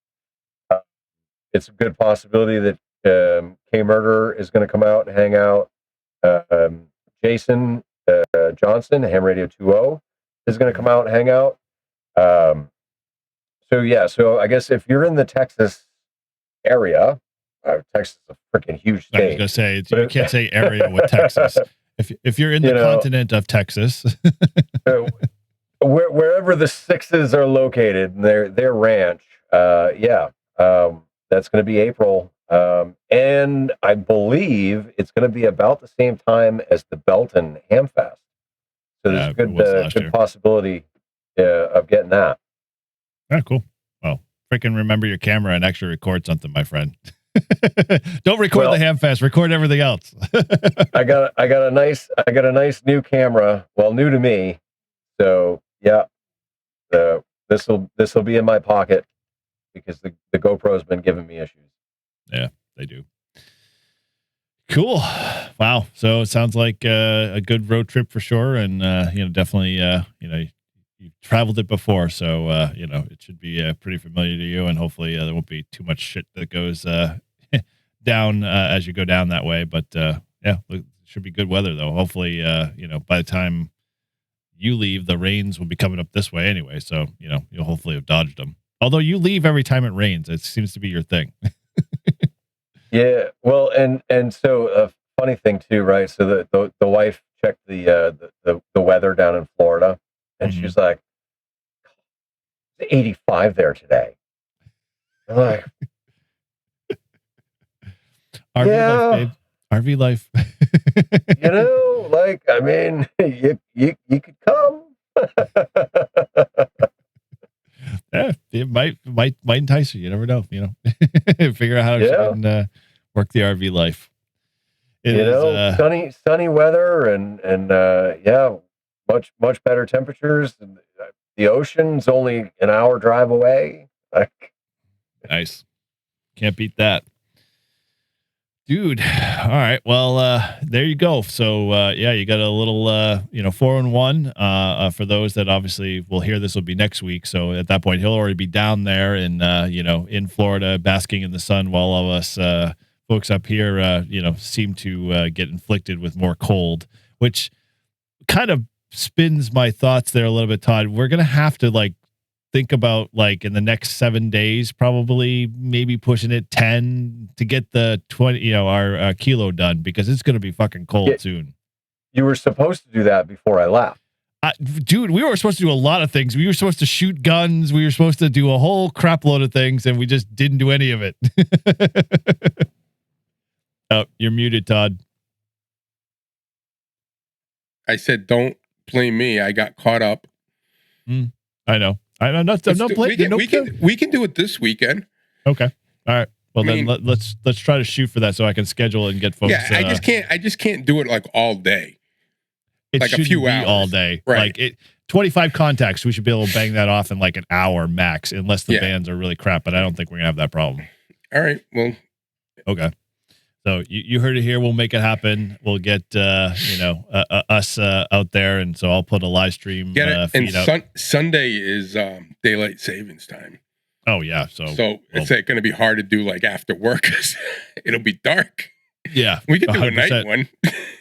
It's a good possibility that K Murder is going to come out and hang out. Jason Johnson, Ham Radio 2.0, is going to come out and hang out. So I guess if you're in the Texas area, Texas is a freaking huge state. I was going to say, you can't say area with Texas. If you're in the continent of Texas, wherever the Sixes are located, their ranch, that's going to be April, and I believe it's going to be about the same time as the Belton Hamfest. So there's a good possibility of getting that. Oh, cool. Well, freaking remember your camera and actually record something, my friend. Don't record the Hamfest. Record everything else. I got a nice new camera. Well, new to me. So yeah, this will be in my pocket because the GoPro's been giving me issues. Yeah, they do. Cool. Wow. So it sounds like a good road trip for sure, and definitely you've traveled it before, so it should be pretty familiar to you, and hopefully there won't be too much shit that goes down as you go down that way. But it should be good weather though. Hopefully, by the time you leave, the rains will be coming up this way anyway, so you'll hopefully have dodged them. Although you leave every time it rains, it seems to be your thing. Yeah, well, and so a funny thing too, right? So the wife checked the weather down in Florida, and she's like, "It's 85 there today." I'm like, RV life, babe. RV life. I mean, you could come. Yeah, it might entice you. You never know. Figure out how you can work the RV life. It is, sunny weather and much better temperatures. The ocean's only an hour drive away. Nice. Can't beat that. Dude. All right. Well, there you go. So, you got a little, 4-in-1, for those that obviously will hear this will be next week. So at that point, he'll already be down there and, in Florida, basking in the sun while all of us, folks up here, seem to, get inflicted with more cold, which kind of spins my thoughts there a little bit, Todd. We're going to have to think about in the next 7 days, probably maybe pushing it 10 to get the 20, our kilo done, because it's going to be fucking cold soon. You were supposed to do that before I left. Dude, we were supposed to do a lot of things. We were supposed to shoot guns. We were supposed to do a whole crap load of things, and we just didn't do any of it. Oh, you're muted, Todd. I said, don't blame me. I got caught up. I know. I'm not blaming. We can do it this weekend. Okay. All right. Well, then let's try to shoot for that so I can schedule it and get folks. Yeah, I just can't do it like all day. It like a few hours all day. Right. Like 25 contacts. We should be able to bang that off in like an hour max, unless the bands are really crap. But I don't think we're gonna have that problem. All right. Well. Okay. So you heard it here. We'll make it happen. We'll get us out there, and so I'll put a live stream feed out. Sunday is daylight savings time. Oh yeah. So it's going to be hard to do like after work. It'll be dark. Yeah, we can do 100%. A night one.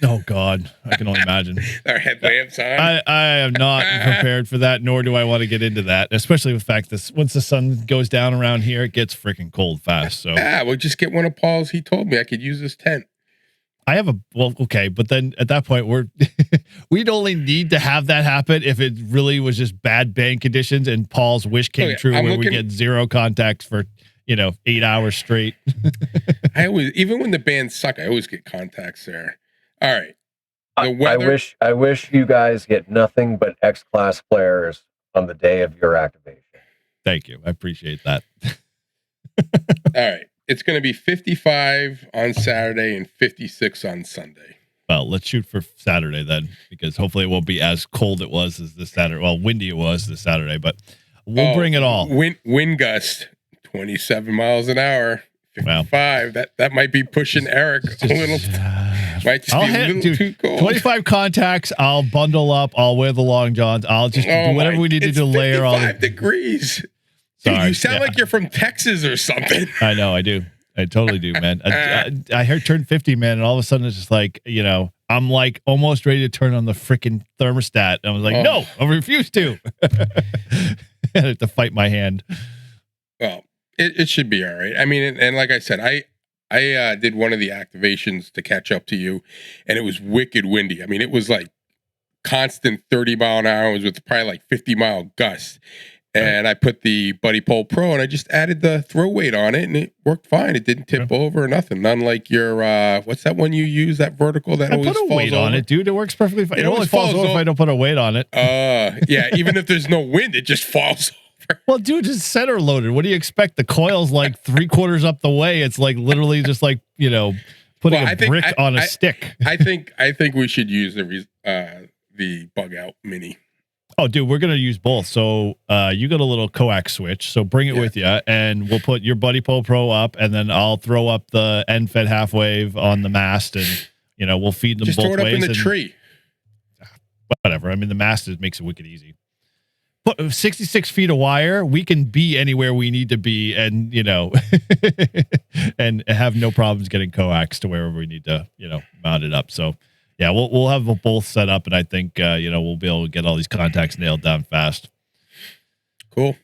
Oh God, I can only imagine. Our headlamps on. I am not prepared for that, nor do I want to get into that, especially with the fact that once the sun goes down around here, it gets freaking cold fast. So we'll just get one of Paul's. He told me I could use his tent. I have okay, but then at that point we'd only need to have that happen if it really was just bad band conditions and Paul's wish came true, where we get zero contacts for 8 hours straight. I always, even when the bands suck, I always get contacts there. All right. I wish you guys get nothing but X-Class players on the day of your activation. Thank you. I appreciate that. All right. It's going to be 55 on Saturday and 56 on Sunday. Well, let's shoot for Saturday then, because hopefully it won't be as cold it was as this Saturday. Well, windy it was this Saturday, but we'll bring it all. Wind gust, 27 miles an hour. 55. Wow. That might be pushing Eric a little. Might just be a little too cold. 25 contacts. I'll bundle up. I'll wear the long johns. I'll just do whatever we need to do. Layer all 55 degrees. Sorry. Dude, you sound like you're from Texas or something. I know. I do. I totally do, man. I heard turn 50, man, and all of a sudden it's just like, I'm like almost ready to turn on the freaking thermostat. And I was like, no, I refuse to. I have to fight my hand. Well, it should be all right. I mean, and like I said, I did one of the activations to catch up to you, and it was wicked windy. I mean, it was like constant 30 mile an hour. It was with probably like 50-mile gusts. And I put the Buddy Pole Pro, and I just added the throw weight on it, and it worked fine. It didn't tip over or nothing. None like your what's that one you use? That vertical that always falls over. I put a weight on it, dude. It works perfectly fine. It only falls over if I don't put a weight on it. Yeah. Even if there's no wind, it just falls over. Well, dude, it's center loaded. What do you expect? The coil's like 3/4 up the way. It's like literally just like putting a brick on a stick. I think we should use the bug out mini. Oh, dude, we're going to use both. So you got a little coax switch, so bring it with you, and we'll put your Buddy Pole Pro up, and then I'll throw up the end fed half wave on the mast, and, we'll feed them just both throw it ways. Up in the tree. Whatever. I mean, the mast makes it wicked easy. Put 66 feet of wire, we can be anywhere we need to be, and, and have no problems getting coax to wherever we need to, mount it up. So, yeah, we'll have both set up, and I think we'll be able to get all these contacts nailed down fast. Cool.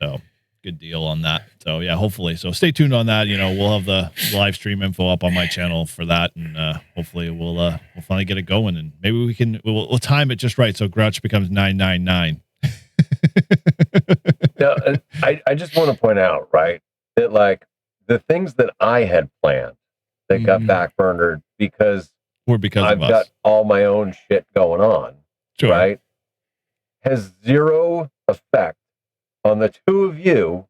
So good deal on that. So yeah, hopefully. So stay tuned on that. We'll have the live stream info up on my channel for that, and hopefully we'll finally get it going, and maybe we'll time it just right so Grouch becomes 999. Now, I just want to point out, right, that like the things that I had planned that got backburnered because I've got all my own shit going on, right? Has zero effect on the two of you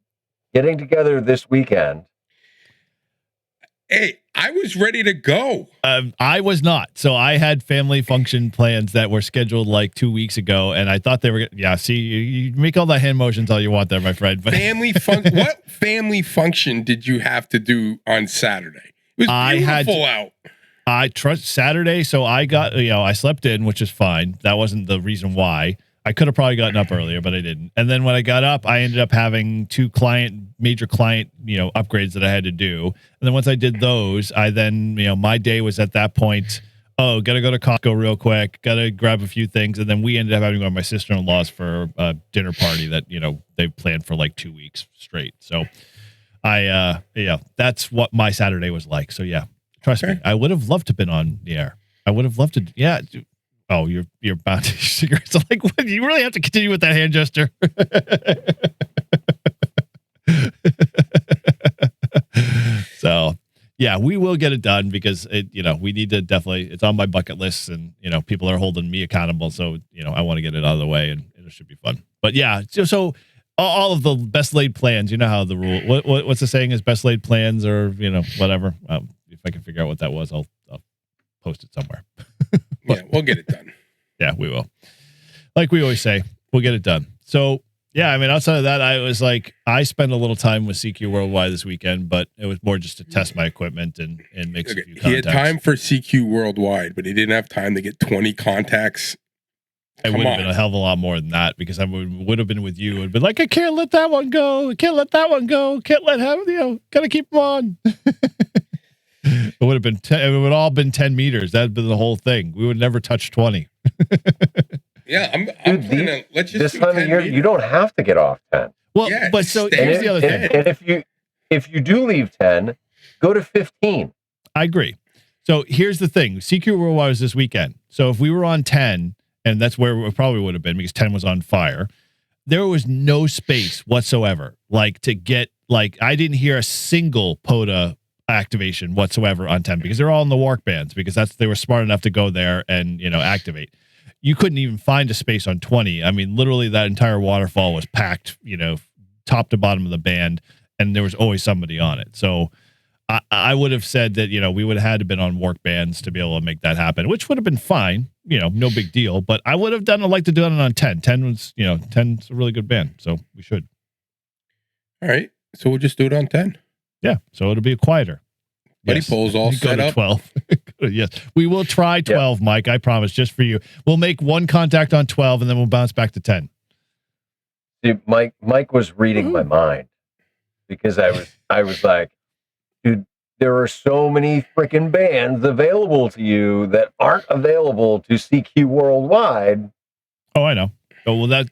getting together this weekend. Hey, I was ready to go. I was not. So I had family function plans that were scheduled like 2 weeks ago, and I thought they were. Yeah, see, you make all the hand motions all you want there, my friend. But what family function did you have to do on Saturday? It was beautiful out. I trust Saturday, so I got, I slept in, which is fine. That wasn't the reason why. I could have probably gotten up earlier, but I didn't. And then when I got up, I ended up having two major client, upgrades that I had to do. And then once I did those, I then, my day was at that point, got to go to Costco real quick, got to grab a few things. And then we ended up having to go to my sister-in-law's for a dinner party that, they planned for like 2 weeks straight. So that's what my Saturday was like. So yeah. Trust me, I would have loved to have been on the air. I would have loved to. Yeah. Oh, you're bounty cigarettes. I'm like, what? You really have to continue with that hand gesture. So, yeah, we will get it done because we need to definitely. It's on my bucket list, and people are holding me accountable. So, I want to get it out of the way, and it should be fun. But yeah, so all of the best laid plans. You know how the rule. What's the saying is best laid plans, or whatever. If I can figure out what that was, I'll post it somewhere. Yeah, we'll get it done. Yeah, we will. Like we always say, we'll get it done. So, yeah, I mean, outside of that, I spent a little time with CQ Worldwide this weekend, but it was more just to test my equipment and make some few contacts. He had time for CQ Worldwide, but he didn't have time to get 20 contacts. It would have been a hell of a lot more than that because I would have been with you and been like, I can't let that one go. I can't let that one go. Can't let him, gotta keep him on. It would have been. It would all been 10 meters. That'd been the whole thing. We would never touch 20. Yeah, I'm planning. Let's just this do time 10 of year, meters. you don't have to get off 10. Well, Yeah, but so stay here's the other thing. And if you do leave 10, go to 15. I agree. So here's the thing. CQ Worldwide was this weekend. So if we were on 10, and that's where we probably would have been because 10 was on fire, there was no space whatsoever. To get, I didn't hear a single POTA activation whatsoever on 10 because they're all in the WARC bands because they were smart enough to go there and activate. You couldn't even find a space on 20. I mean, literally that entire waterfall was packed, top to bottom of the band, and there was always somebody on it. So I would have said that we would have had to been on WARC bands to be able to make that happen, which would have been fine, no big deal. But I would have liked to do it on 10. 10 was 10's a really good band, so we should. All right, so we'll just do it on 10. Yeah, so it'll be quieter. Buddy polls all set up. 12. Yes, we will try 12, Mike. I promise, just for you. We'll make one contact on 12, and then we'll bounce back to 10. See, Mike was reading my mind because I was like, dude, there are so many freaking bands available to you that aren't available to CQ Worldwide. Oh, I know. Oh, well,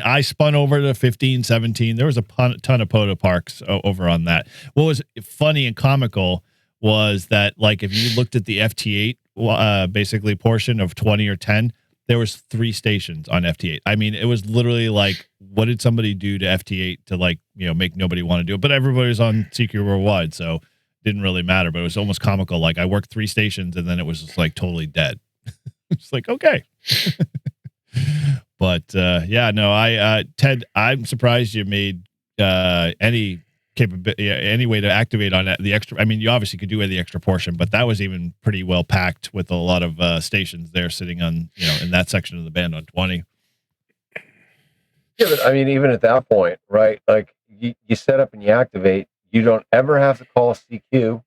I spun over to 15, 17. There was a ton of POTA parks over on that. What was funny and comical was that, if you looked at the FT8, basically portion of 20 or 10, there was 3 stations on FT8. I mean, it was literally what did somebody do to FT8 to make nobody want to do it? But everybody was on CQ Worldwide, so it didn't really matter. But it was almost comical. I worked 3 stations, and then it was just totally dead. It's okay. But Ted, I'm surprised you made any way to activate on the extra. I mean, you obviously could do the extra portion, but that was even pretty well packed with a lot of stations there sitting on in that section of the band on 20. Yeah, but I mean, even at that point, right? You set up and you activate. You don't ever have to call CQ.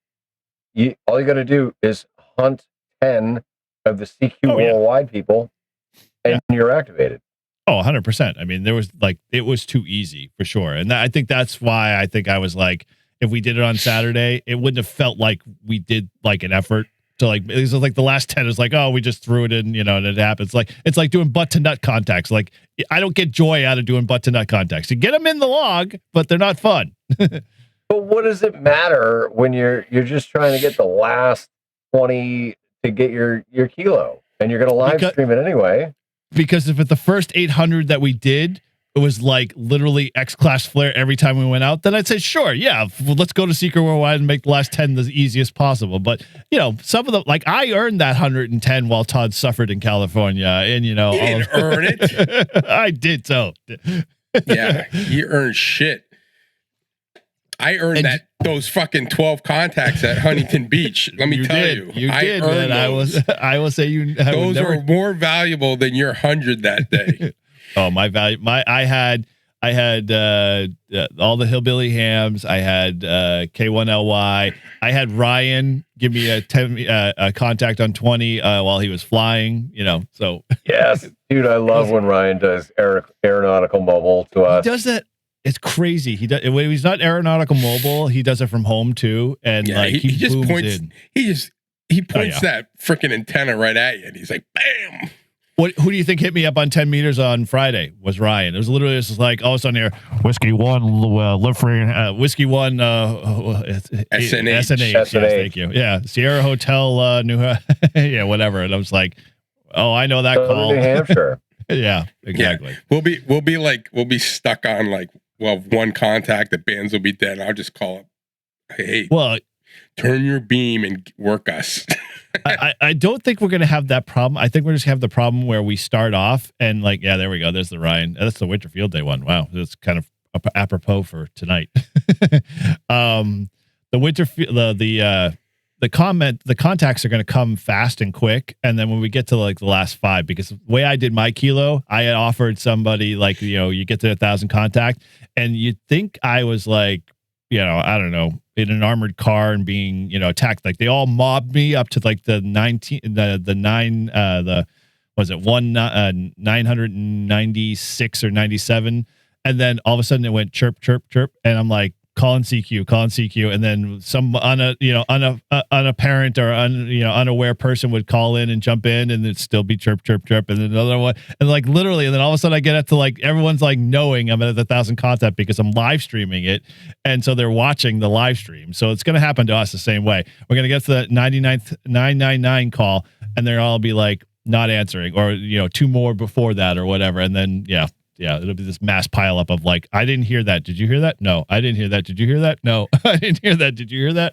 All you got to do is hunt 10 of the CQ Worldwide people. And you're activated. Oh, 100%. I mean, there was it was too easy for sure. And I think that's why I was if we did it on Saturday, it wouldn't have felt like we did an effort to it was the last 10 is oh, we just threw it in, and it happens. It's like doing butt to nut contacts. I don't get joy out of doing butt to nut contacts. You get them in the log, but they're not fun. But what does it matter when you're just trying to get the last 20 to get your kilo and you're going to live stream it anyway? Because if at the first 800 that we did, it was literally X-class flare every time we went out, then I'd say, sure, yeah, let's go to Secret Worldwide and make the last 10 the easiest possible. But, some of them, I earned that 110 while Todd suffered in California. And, you didn't earn it. I did so. Yeah, you earned shit. I earned those fucking 12 contacts at Huntington Beach. Let me tell you. You did, man. I will say those are more valuable than your 100 that day. Oh, my value. I had all the hillbilly hams. I had K1LY. I had Ryan give me a contact on 20 while he was flying. So yes, dude, I love when Ryan does aeronautical mobile to us. He does that. It's crazy. He does when he's not aeronautical mobile. He does it from home too, and he just points. In. He points that freaking antenna right at you, and he's like, "Bam!" Who do you think hit me up on 10 meters on Friday? Was Ryan. It was literally just all of a sudden here, Whiskey 1, live free, Whiskey 1, SNH. Yes, thank you. Yeah, Sierra Hotel, New, yeah, whatever. And I was like, Oh, I know that call. New Hampshire. Yeah, exactly. Yeah. We'll be stuck on like, well, one contact, the bands will be dead. I'll just call it. Hey, well, turn your beam and work us. I don't think we're going to have that problem. I think we're just going to have the problem where we start off and like, yeah, there we go. There's the Ryan. That's the Winter Field Day one. Wow. That's kind of apropos for tonight. The contacts are going to come fast and quick. And then when we get to like the last 5, because the way I did my kilo, I had offered somebody like, you get to 1,000 contact and you'd think I was like, I don't know, in an armored car and being, attacked. Like they all mobbed me up to like the 996 or 97. And then all of a sudden it went chirp, chirp, chirp. And I'm like, calling CQ. And then some unapparent or unaware person would call in and jump in and it'd still be chirp, chirp, chirp. And then another one. And like literally, and then all of a sudden I get it to like, everyone's like knowing I'm at 1,000 contact because I'm live streaming it. And so they're watching the live stream. So it's going to happen to us the same way. We're going to get to the 99th 999 call and they'll all be like not answering or, 2 more before that or whatever. And then, yeah, it'll be this mass pileup of like, I didn't hear that. Did you hear that? No, I didn't hear that. Did you hear that? No, I didn't hear that. Did you hear that?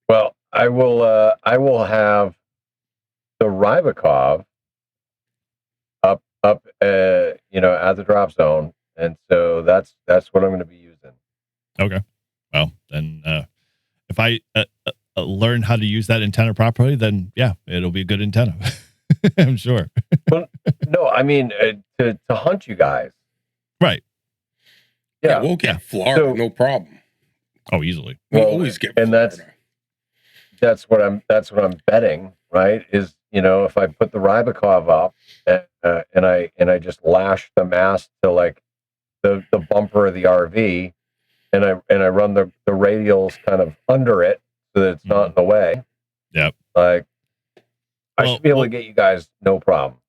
Well, I will have the Rybakov up at the drop zone, and so that's what I'm going to be using. Okay, well then, if I learn how to use that antenna properly, then yeah, it'll be a good antenna. I'm sure. Well, no, I mean to hunt you guys, right? Yeah, we'll get Florida, no problem. Oh, easily. We'll always get and Florida. That's what I'm betting, right? Is if I put the Rybakov up and I just lash the mast to like the bumper of the RV, and I run the radials kind of under it so that it's not in the way. Yep. Like. I should be able to get you guys no problem.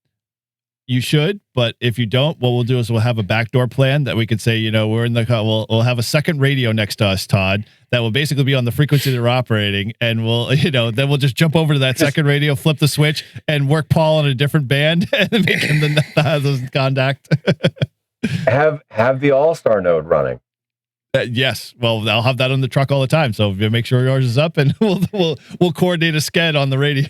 You should, but if you don't, what we'll do is we'll have a backdoor plan that we could say, we're in the we'll have a second radio next to us, Todd, that will basically be on the frequency that we're operating, and we'll then we'll just jump over to that second radio, flip the switch, and work Paul on a different band and make him those contact. have the All-Star node running. Yes, well, I'll have that on the truck all the time. So make sure yours is up, and we'll coordinate a sched on the radio.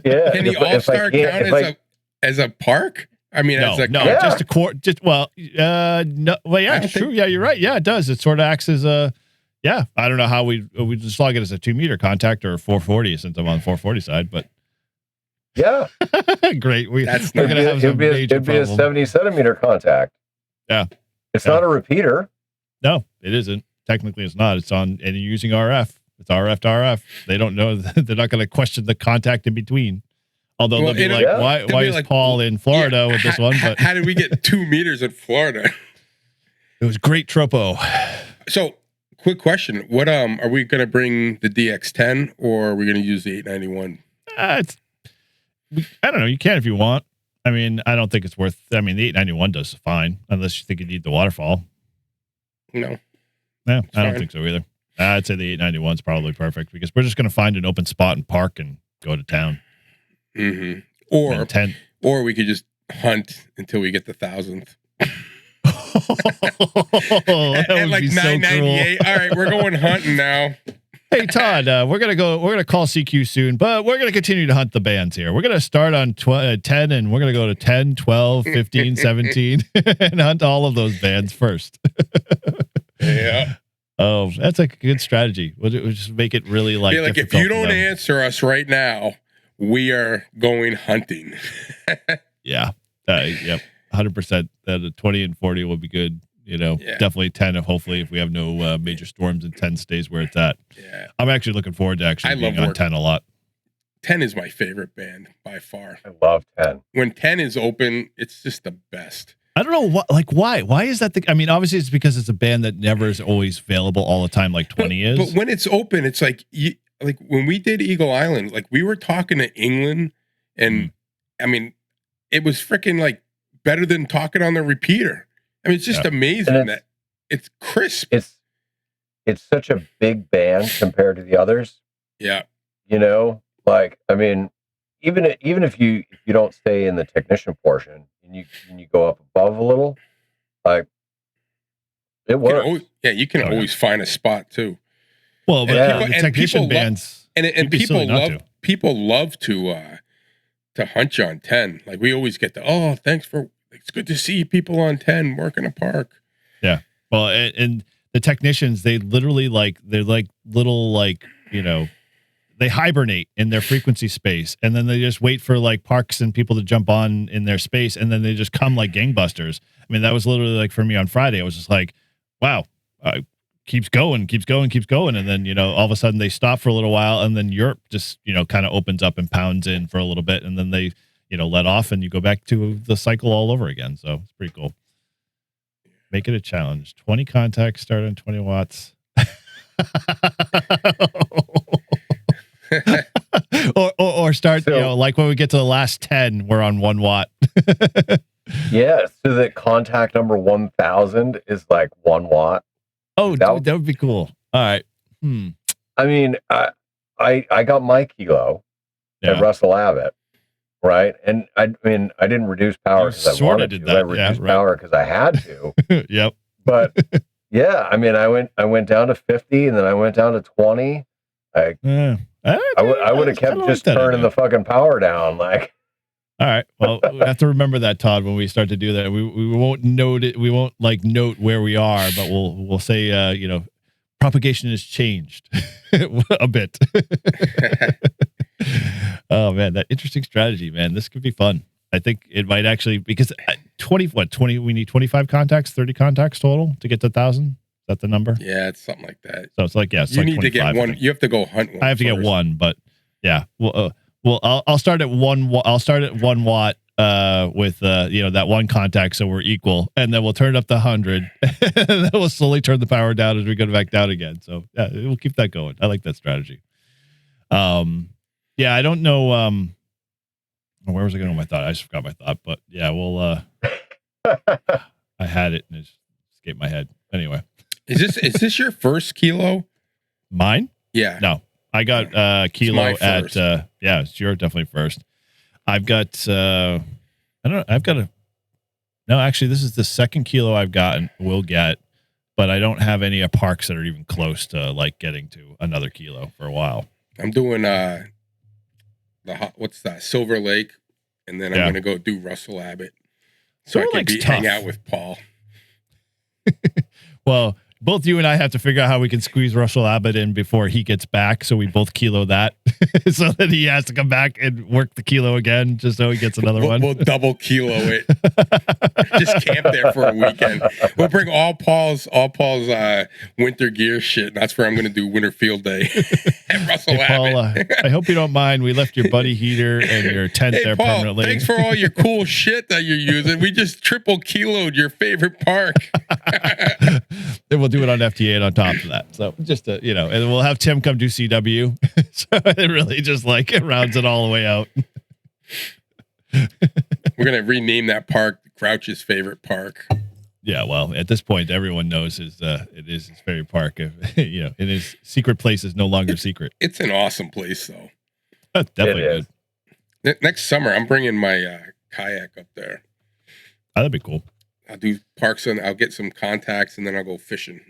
Yeah, can the All-Star count as a park? I mean, no, just a court. Just no. Well, yeah, it's true. Yeah, you're right. Yeah, it does. It sort of acts as a. Yeah, I don't know how we just log it as a 2-meter contact or a 440 since I'm on the 440 side, but. Yeah, great. We're gonna have some major it'd be a 70-centimeter contact. Yeah, it's not a repeater. No, it isn't. Technically, it's not. It's on, and you're using RF. It's RF to RF. They don't know. They're not going to question the contact in between. Although they'll be like, why is Paul in Florida with this one? But how did we get 2 meters in Florida? It was great tropo. So, quick question: what are we going to bring the DX10 or are we going to use the 891? I don't know. You can if you want. I mean, I don't think it's worth. I mean, the 891 does fine, unless you think you need the waterfall. No, I don't think so either. I'd say the 891 is probably perfect because we're just going to find an open spot and park and go to town. Mm-hmm. Or we could just hunt until we get the 1,000th. At like 998. So all right, we're going hunting now. Hey Todd, we're gonna call CQ soon, but we're gonna continue to hunt the bands here. We're gonna start on 10 and we're gonna go to 10, 12, 15, 17 and hunt all of those bands first. Yeah. Oh, that's a good strategy. We'll just make it really like if you don't answer us right now, we are going hunting. Yeah. Yep. 100%. The 20 and 40 will be good. Definitely 10 if we have no major storms, and 10 stays where it's at. Yeah. I'm actually looking forward to being on 10 a lot. 10 is my favorite band by far. I love 10. When 10 is open, it's just the best. I don't know why. Why is that? I mean, obviously it's because it's a band that never is always available all the time, like 20 is. But when it's open, it's like when we did Eagle Island, like we were talking to England, and I mean, it was freaking like better than talking on the repeater. I mean, it's just amazing that it's crisp. It's such a big band compared to the others. Yeah. Like, I mean, even if you don't stay in the technician portion and you go up above a little, like it works. You can always find a spot too. Well, but the technician bands and people love to hunt you on 10. Like we always get it's good to see people on 10 working a park. Yeah. Well, and the technicians, they literally they're like little, they hibernate in their frequency space, and then they just wait for like parks and people to jump on in their space, and then they just come like gangbusters. I mean, that was literally like for me on Friday. I was just like, wow, keeps going. And then, all of a sudden they stop for a little while, and then Europe just, kind of opens up and pounds in for a little bit, and then they, let off, and you go back to the cycle all over again. So it's pretty cool. Make it a challenge. 20 contacts, start on 20 watts. or start, like when we get to the last 10, we're on 1 watt. Yeah, so that contact number 1000 is like 1 watt. Oh, dude, that would be cool. All right. I mean, I got my kilo at Russell Abbott, right? And I didn't reduce power because I wanted to. I reduced power because I had to. Yep. But yeah, I mean, I went down to 50, and then I went down to 20. I would have kept just turning the fucking power down, like. All right. Well, we have to remember that, Todd, when we start to do that. We won't note it. We won't note where we are, but we'll say, propagation has changed a bit. Oh man, that interesting strategy, man. This could be fun. I think it might actually, because 20, we need 25 contacts, 30 contacts total to get to 1,000. Is that the number? Yeah, it's something like that. So it's like, it's you like need to get one. You have to go hunt one. I have to get one, but yeah. Well, I'll start at 1. I'll start at 1 watt with that one contact, so we're equal, and then we'll turn it up to 100, and then we'll slowly turn the power down as we go back down again. So yeah, we'll keep that going. I like that strategy. Yeah, I don't know. Where was I going with my thought? I just forgot my thought, but yeah, we'll. I had it and it escaped my head. Anyway, is this your first kilo? Mine? Yeah. No. I got kilo at it's your definitely first. I've got no, actually this is the second kilo I've will get, but I don't have any parks that are even close to like getting to another kilo for a while. I'm doing what's that, Silver Lake, and then I'm gonna go do Russell Abbott so I can hang out with Paul. Well, both you and I have to figure out how we can squeeze Russell Abbott in before he gets back, so we both kilo that, so that he has to come back and work the kilo again, just so he gets another one. We'll double kilo it. Just camp there for a weekend. We'll bring all Paul's winter gear shit, and that's where I'm going to do winter field day at Russell Abbott. Paul, I hope you don't mind. We left your buddy heater and your tent there Paul, permanently. Thanks for all your cool shit that you're using. We just triple kiloed your favorite park. Then we'll do it on FTA and on top of that. So just and we'll have Tim come do CW. So it really just it rounds it all the way out. We're gonna rename that park Grouch's favorite park. Yeah, well, at this point, everyone knows it is his favorite park. And his secret place is no longer secret. It's an awesome place, though. That's definitely good. Next summer, I'm bringing my kayak up there. Oh, that'd be cool. I'll do parks and I'll get some contacts, and then I'll go fishing.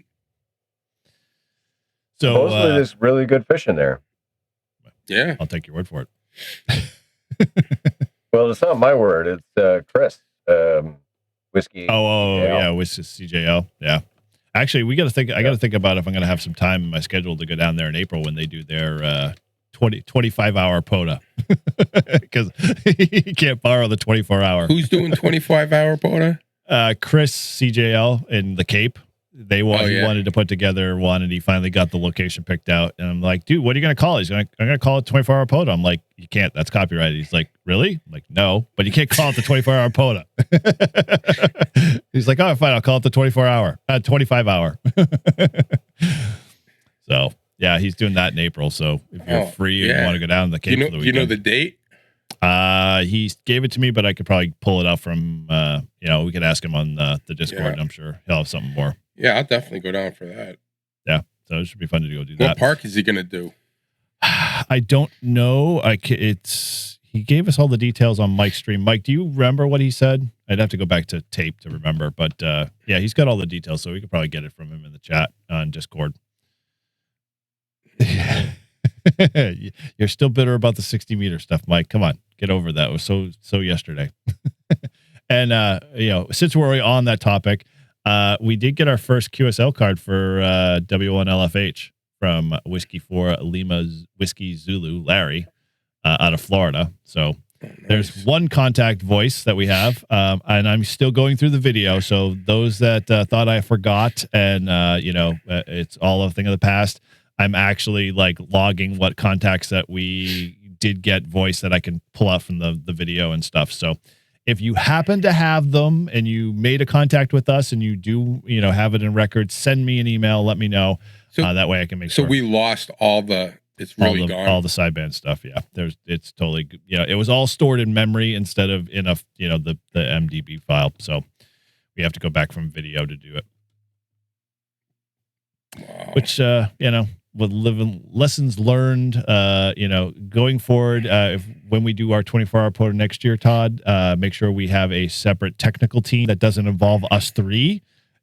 So supposedly there's really good fishing there. Yeah, I'll take your word for it. Well, it's not my word. It's Chris. Whiskey. Oh, yeah, whiskey CJL. Yeah. Actually, we got to think. I got to think about if I'm going to have some time in my schedule to go down there in April when they do their 25-hour POTA, because you can't borrow the 24-hour. Who's doing 25-hour POTA? Chris CJL in the Cape. He wanted to put together one, and he finally got the location picked out. And I'm like, dude, what are you going to call it? I'm going to call it 24-hour POTA. I'm like, you can't. That's copyrighted. He's like, really? I'm like, no, but you can't call it the 24-hour POTA. He's like, oh, fine. I'll call it the 25-hour. So, yeah, he's doing that in April. So if you're free and you want to go down to the Cape for the weekend. You know the date? He gave it to me, but I could probably pull it out from, we could ask him on the Discord, and I'm sure he'll have something more. Yeah, I'll definitely go down for that. Yeah, so it should be fun to go do What that. park is he going to do? I don't know. He gave us all the details on Mike's stream. Mike, do you remember what he said? I'd have to go back to tape to remember, but yeah, he's got all the details, so we could probably get it from him in the chat on Discord. You're still bitter about the 60-meter stuff, Mike. Come on, get over that. It was so yesterday. And since we're already on that topic, we did get our first QSL card for W1LFH from Whiskey 4 Lima Whiskey Zulu Larry. Out of Florida. So there's one contact voice that we have, and I'm still going through the video. So those that thought I forgot, and it's all a thing of the past, I'm actually like logging what contacts that we did get voice that I can pull out from the video and stuff. So if you happen to have them and you made a contact with us and you do have it in records, send me an email, let me know. So that way I can make sure. So we lost all the. It's really gone. All the sideband stuff. Yeah. It's totally, it was all stored in memory instead of in the MDB file. So we have to go back from video to do it. Wow. Which, with lessons learned, going forward, when we do our 24-hour POTA next year, Todd, make sure we have a separate technical team that doesn't involve us three.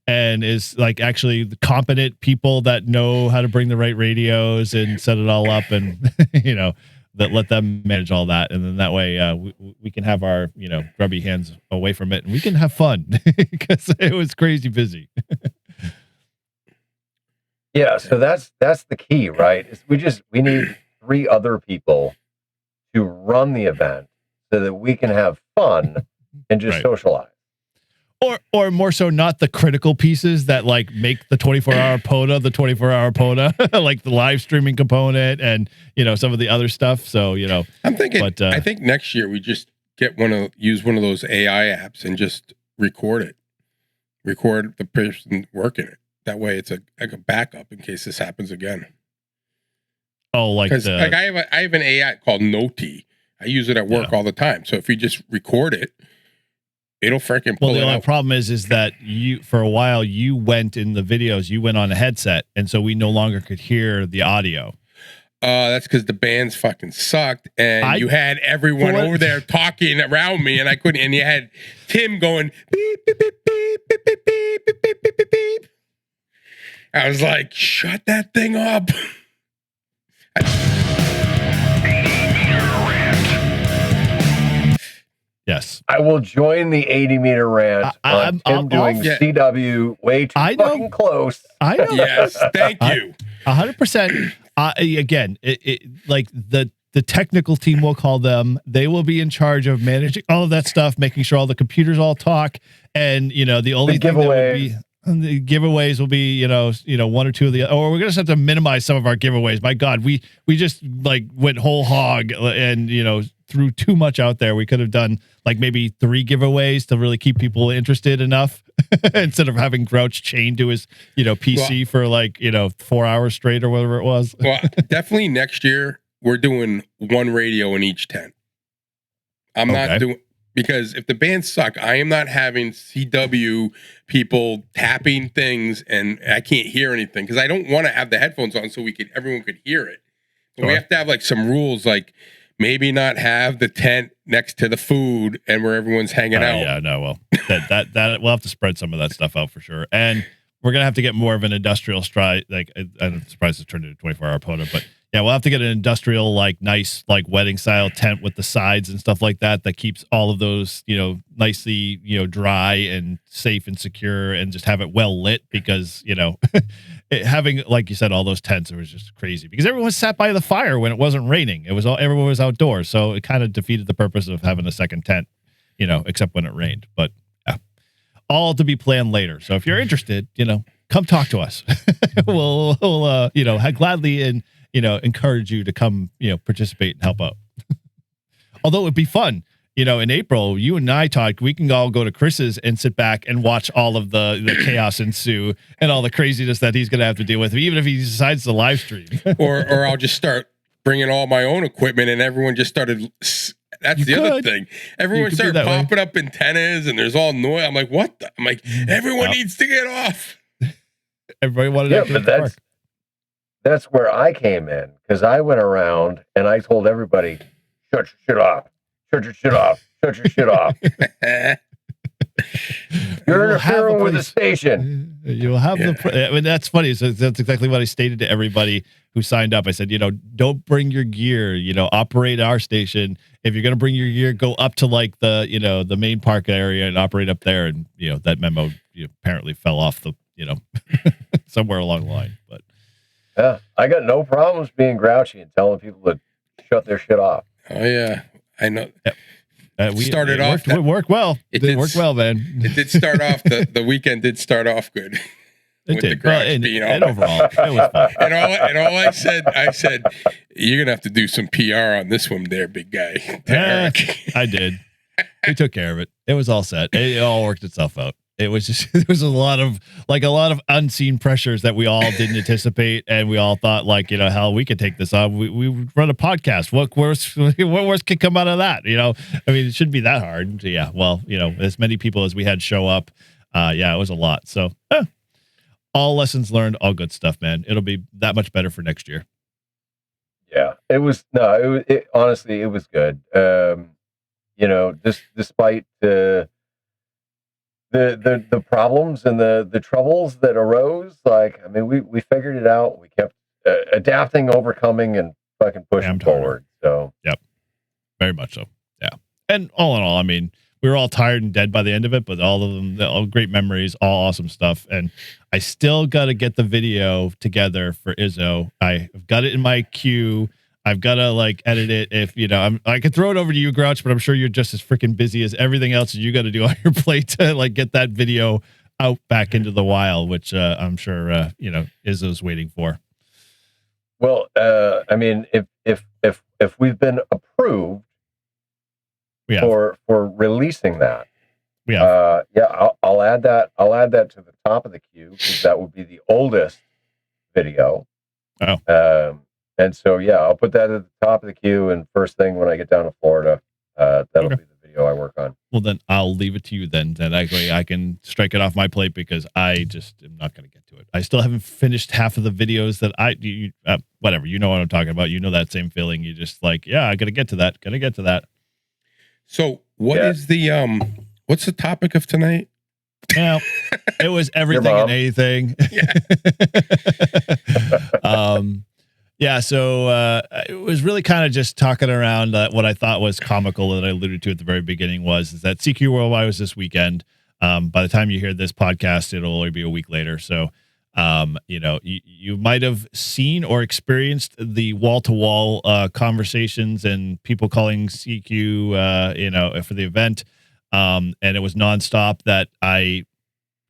And is like actually the competent people that know how to bring the right radios and set it all up, and that let them manage all that, and then that way we can have our grubby hands away from it, and we can have fun because it was crazy busy. Yeah, so that's the key, right? Is we need 3 other people to run the event so that we can have fun and just socialize. Or more so, not the critical pieces that like make the 24-hour POTA the 24-hour POTA, like the live streaming component and some of the other stuff. So I'm thinking. But, I think next year we just use one of those AI apps and just record the person working it. That way, it's like a backup in case this happens again. Oh, I have an AI called Noti. I use it at work all the time. So if you just record it. It'll freaking pull it out. The only problem is that for a while you went in the videos, you went on a headset, and so we no longer could hear the audio. That's because the bands fucking sucked, and you had everyone over there talking around me, and I couldn't. And you had Tim going beep beep beep beep beep beep beep beep beep beep beep beep. I was like, shut that thing up. Yes. I will join the 80-meter rant on Tim doing CW way too fucking close. I know. Yes, thank you. 100%. Again, like the technical team, we'll call them, they will be in charge of managing all of that stuff, making sure all the computers all talk, and the only thing that would be the giveaways will be one or two of the, or we're gonna have to minimize some of our giveaways. My God, we just like went whole hog and threw too much out there. We could have done like maybe 3 giveaways to really keep people interested enough instead of having Grouch chained to his PC for like 4 hours straight or whatever it was. Well, definitely next year we're doing 1 radio in each tent. I'm not doing, because if the bands suck, I am not having CW people tapping things and I can't hear anything because I don't want to have the headphones on so everyone could hear it. But we have to have like some rules, like maybe not have the tent next to the food and where everyone's hanging out. Yeah, no, well, that we'll have to spread some of that stuff out for sure. And we're gonna have to get more of an industrial stride. Like I'm surprised it's turned into 24-hour POTA, but yeah, we'll have to get an industrial, like nice, like wedding style tent with the sides and stuff like that keeps all of those, nicely, dry and safe and secure, and just have it well lit because, having, like you said, all those tents, it was just crazy because everyone sat by the fire when it wasn't raining. Everyone was outdoors. So it kind of defeated the purpose of having a second tent, except when it rained. But yeah, all to be planned later. So if you're interested, come talk to us. we'll gladly encourage you to come, participate and help out. Although it'd be fun, in April, you and I, Todd, we can all go to Chris's and sit back and watch all of the chaos ensue and all the craziness that he's going to have to deal with, even if he decides to live stream. or I'll just start bringing all my own equipment and everyone just started. That's the other thing. Everyone started popping up antennas and there's all noise. I'm like, what? I'm like, everyone needs to get off. Everybody wanted to but that's where I came in, because I went around and I told everybody, shut your shit off, shut your shit off, shut your shit off. You're interfering with the station. You'll have I mean, that's funny. So that's exactly what I stated to everybody who signed up. I said, don't bring your gear, operate our station. If you're going to bring your gear, go up to like the main park area and operate up there. And, that memo apparently fell off the, somewhere along the line. But yeah, I got no problems being grouchy and telling people to shut their shit off. Oh, yeah. I know. Yep. We started off. It worked well. It worked well, man. It did start off. The weekend did start off good. It did. And overall, it was fun. And all I said, you're gonna have to do some PR on this one, there, big guy. I did. We took care of it. It was all set. It all worked itself out. It was just there was a lot of unseen pressures that we all didn't anticipate, and we all thought hell, we could take this on. We run a podcast. What worse could come out of that? I mean, it shouldn't be that hard. Yeah, well, as many people as we had show up, it was a lot. So all lessons learned, all good stuff, man. It'll be that much better for next year. Yeah, it was honestly, it was good. Despite the problems and the troubles that arose, we figured it out. We kept adapting, overcoming, and fucking pushing forward. So yep, very much so. Yeah, and all in all, I mean, we were all tired and dead by the end of it, but all of them, all great memories, all awesome stuff. And I still got to get the video together for Izzo. I've got it in my queue. I've got to edit it. If I could throw it over to you, Grouch, but I'm sure you're just as freaking busy as everything else you got to do on your plate to get that video out back into the wild, which I'm sure Izzo's waiting for. Well, I mean, if we've been approved for releasing that, I'll add that. I'll add that to the top of the queue, because that would be the oldest video. Oh. And so, I'll put that at the top of the queue, and first thing when I get down to Florida, that'll be the video I work on. Well, then I'll leave it to you then. Then I can strike it off my plate, because I just am not going to get to it. I still haven't finished half of the videos that whatever, you know what I'm talking about. You know that same feeling. You just I got to get to that. Got to get to that. So what is what's the topic of tonight? Well, it was everything and anything. Yeah. So it was really kind of just talking around what I thought was comical that I alluded to at the very beginning is that CQ Worldwide was this weekend. By the time you hear this podcast, it'll only be a week later. So, you might have seen or experienced the wall-to-wall conversations and people calling CQ, for the event. And it was nonstop. That I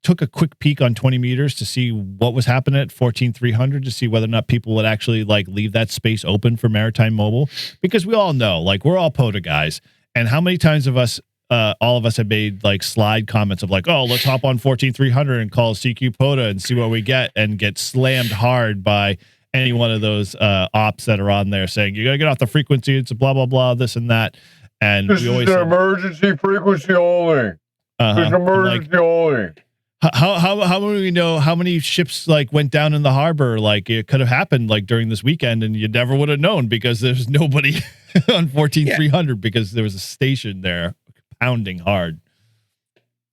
took a quick peek on 20 meters to see what was happening at 14,300 to see whether or not people would actually leave that space open for Maritime Mobile, because we all know, we're all POTA guys, and how many times all of us have made slide comments of oh, let's hop on 14,300 and call CQ POTA and see what we get, and get slammed hard by any one of those ops that are on there saying, you got to get off the frequency. It's blah, blah, blah, this and that. And this is an emergency frequency only. It's an emergency only. How do we know how many ships went down in the harbor? It could have happened during this weekend, and you never would have known, because there's nobody on 14,300 because there was a station there pounding hard.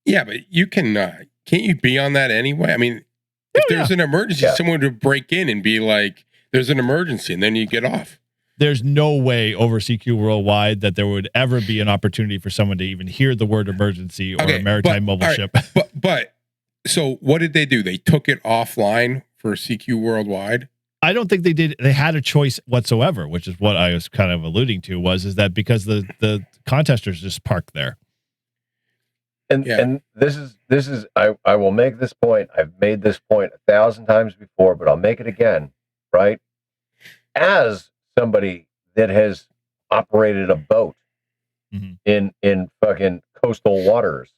Yeah, but you can't you be on that anyway? I mean, if there's an emergency, someone would break in and be like, "There's an emergency," and then you get off. There's no way over CQ Worldwide that there would ever be an opportunity for someone to even hear the word emergency or a maritime mobile ship. But so what did they do? They took it offline for CQ Worldwide? I don't think they did. They had a choice whatsoever, which is what I was kind of alluding to, is that because the contesters just parked there. And this is I will make this point. I've made this point 1,000 times before, but I'll make it again, right? As somebody that has operated a boat in fucking coastal waters,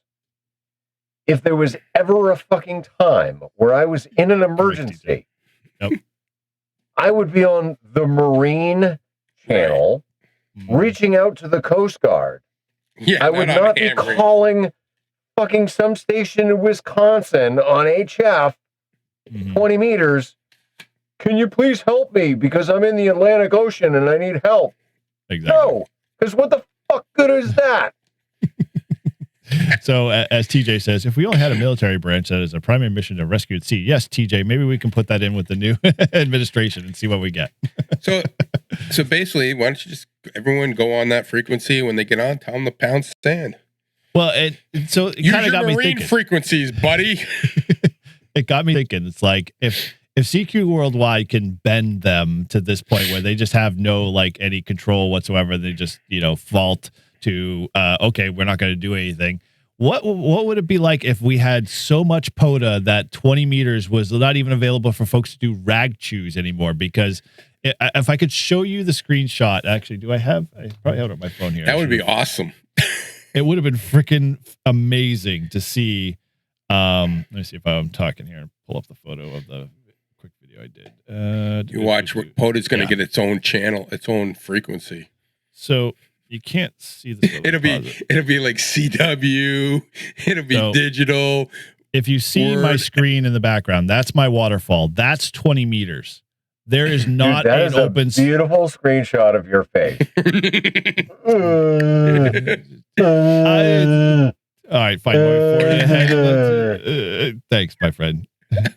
if there was ever a fucking time where I was in an emergency, I would be on the Marine channel reaching out to the Coast Guard. Yeah, I would not be calling fucking some station in Wisconsin on HF 20 meters can you please help me because I'm in the Atlantic Ocean and I need help? Exactly. No, because what the fuck good is that? So, as TJ says, if we only had a military branch that is a primary mission to rescue at sea, yes, TJ, maybe we can put that in with the new administration and see what we get. So basically, why don't you just everyone go on that frequency when they get on? Tell them to pound sand. Well, it kind of got me thinking. Frequencies, buddy. It got me thinking. It's like if CQ Worldwide can bend them to this point where they just have no any control whatsoever, they just fault to okay, we're not going to do anything. What would it be like if we had so much POTA that 20 meters was not even available for folks to do rag chews anymore? Because if I could show you the screenshot, actually, I probably have it on my phone here. That would be awesome. It would have been freaking amazing to see. Let me see if I'm talking here and pull up the photo of the quick video I did. You watch, POTA's going to get its own channel, its own frequency. So you can't see this. It'll be like CW. It'll be digital. If you see my screen in the background, that's my waterfall. That's 20 meters. There is not Dude, that an is open. A beautiful screenshot of your face. All right, fine. 40 ahead. Thanks, my friend.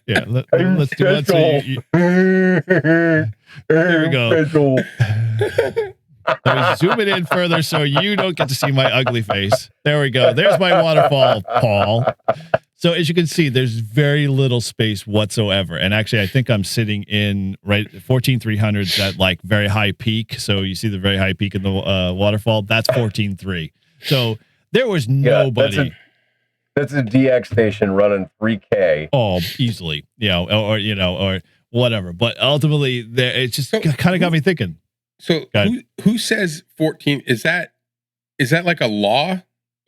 Yeah, let's do it. Here we go. Let me zoom it in further so you don't get to see my ugly face. There we go. There's my waterfall, Paul. So as you can see, there's very little space whatsoever. And actually, I think I'm sitting in 14,300s at very high peak. So you see the very high peak in the waterfall. That's 14.3. So there was nobody. That's a DX station running 3K. Oh, easily. Or whatever. But ultimately, it just kind of got me thinking. So who says 14? Is that like a law,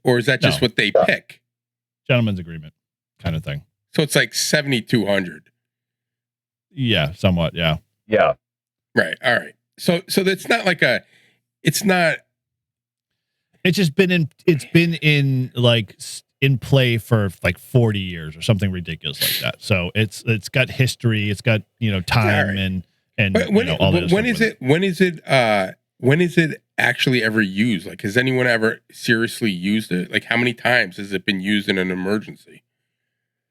or is that just what they pick? Gentleman's agreement kind of thing. So it's like 7,200. Yeah, somewhat. Yeah. Yeah. Right. All right. So that's not like it's not. It's just been in play for 40 years or something ridiculous like that. So it's got history. It's got time and. But when is it actually ever used? Like, has anyone ever seriously used it? Like, how many times has it been used in an emergency?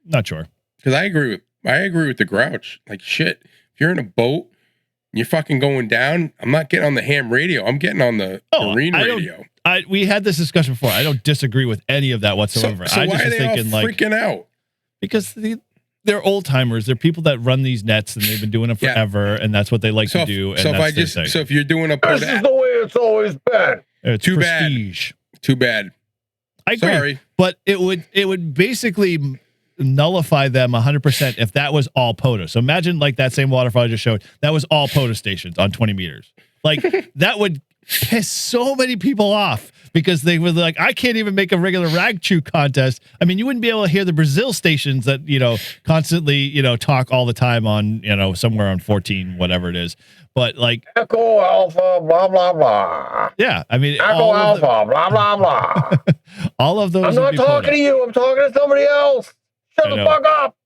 Not sure. Because I agree with the Grouch. Like, shit, if you're in a boat and you're fucking going down, I'm not getting on the ham radio. I'm getting on the marine radio. We had this discussion before. I don't disagree with any of that whatsoever. So why are they all freaking out? Because they're old timers. They're people that run these nets and they've been doing it forever, and that's what they like to do. So if you're doing this is the way it's always been. It's too prestige. Bad. Too bad. I agree. Sorry, but it would basically nullify them 100% if that was all POTA. So imagine that same waterfall I just showed. That was all POTA stations on 20 meters. That would piss so many people off because they were like, I can't even make a regular rag chew contest. I mean, you wouldn't be able to hear the Brazil stations that, constantly, talk all the time on, somewhere on 14, whatever it is. But Echo Alpha, blah, blah, blah. Yeah. I mean, Echo Alpha, blah, blah, blah. All of those. I'm not talking to you. I'm talking to somebody else. Shut the fuck up.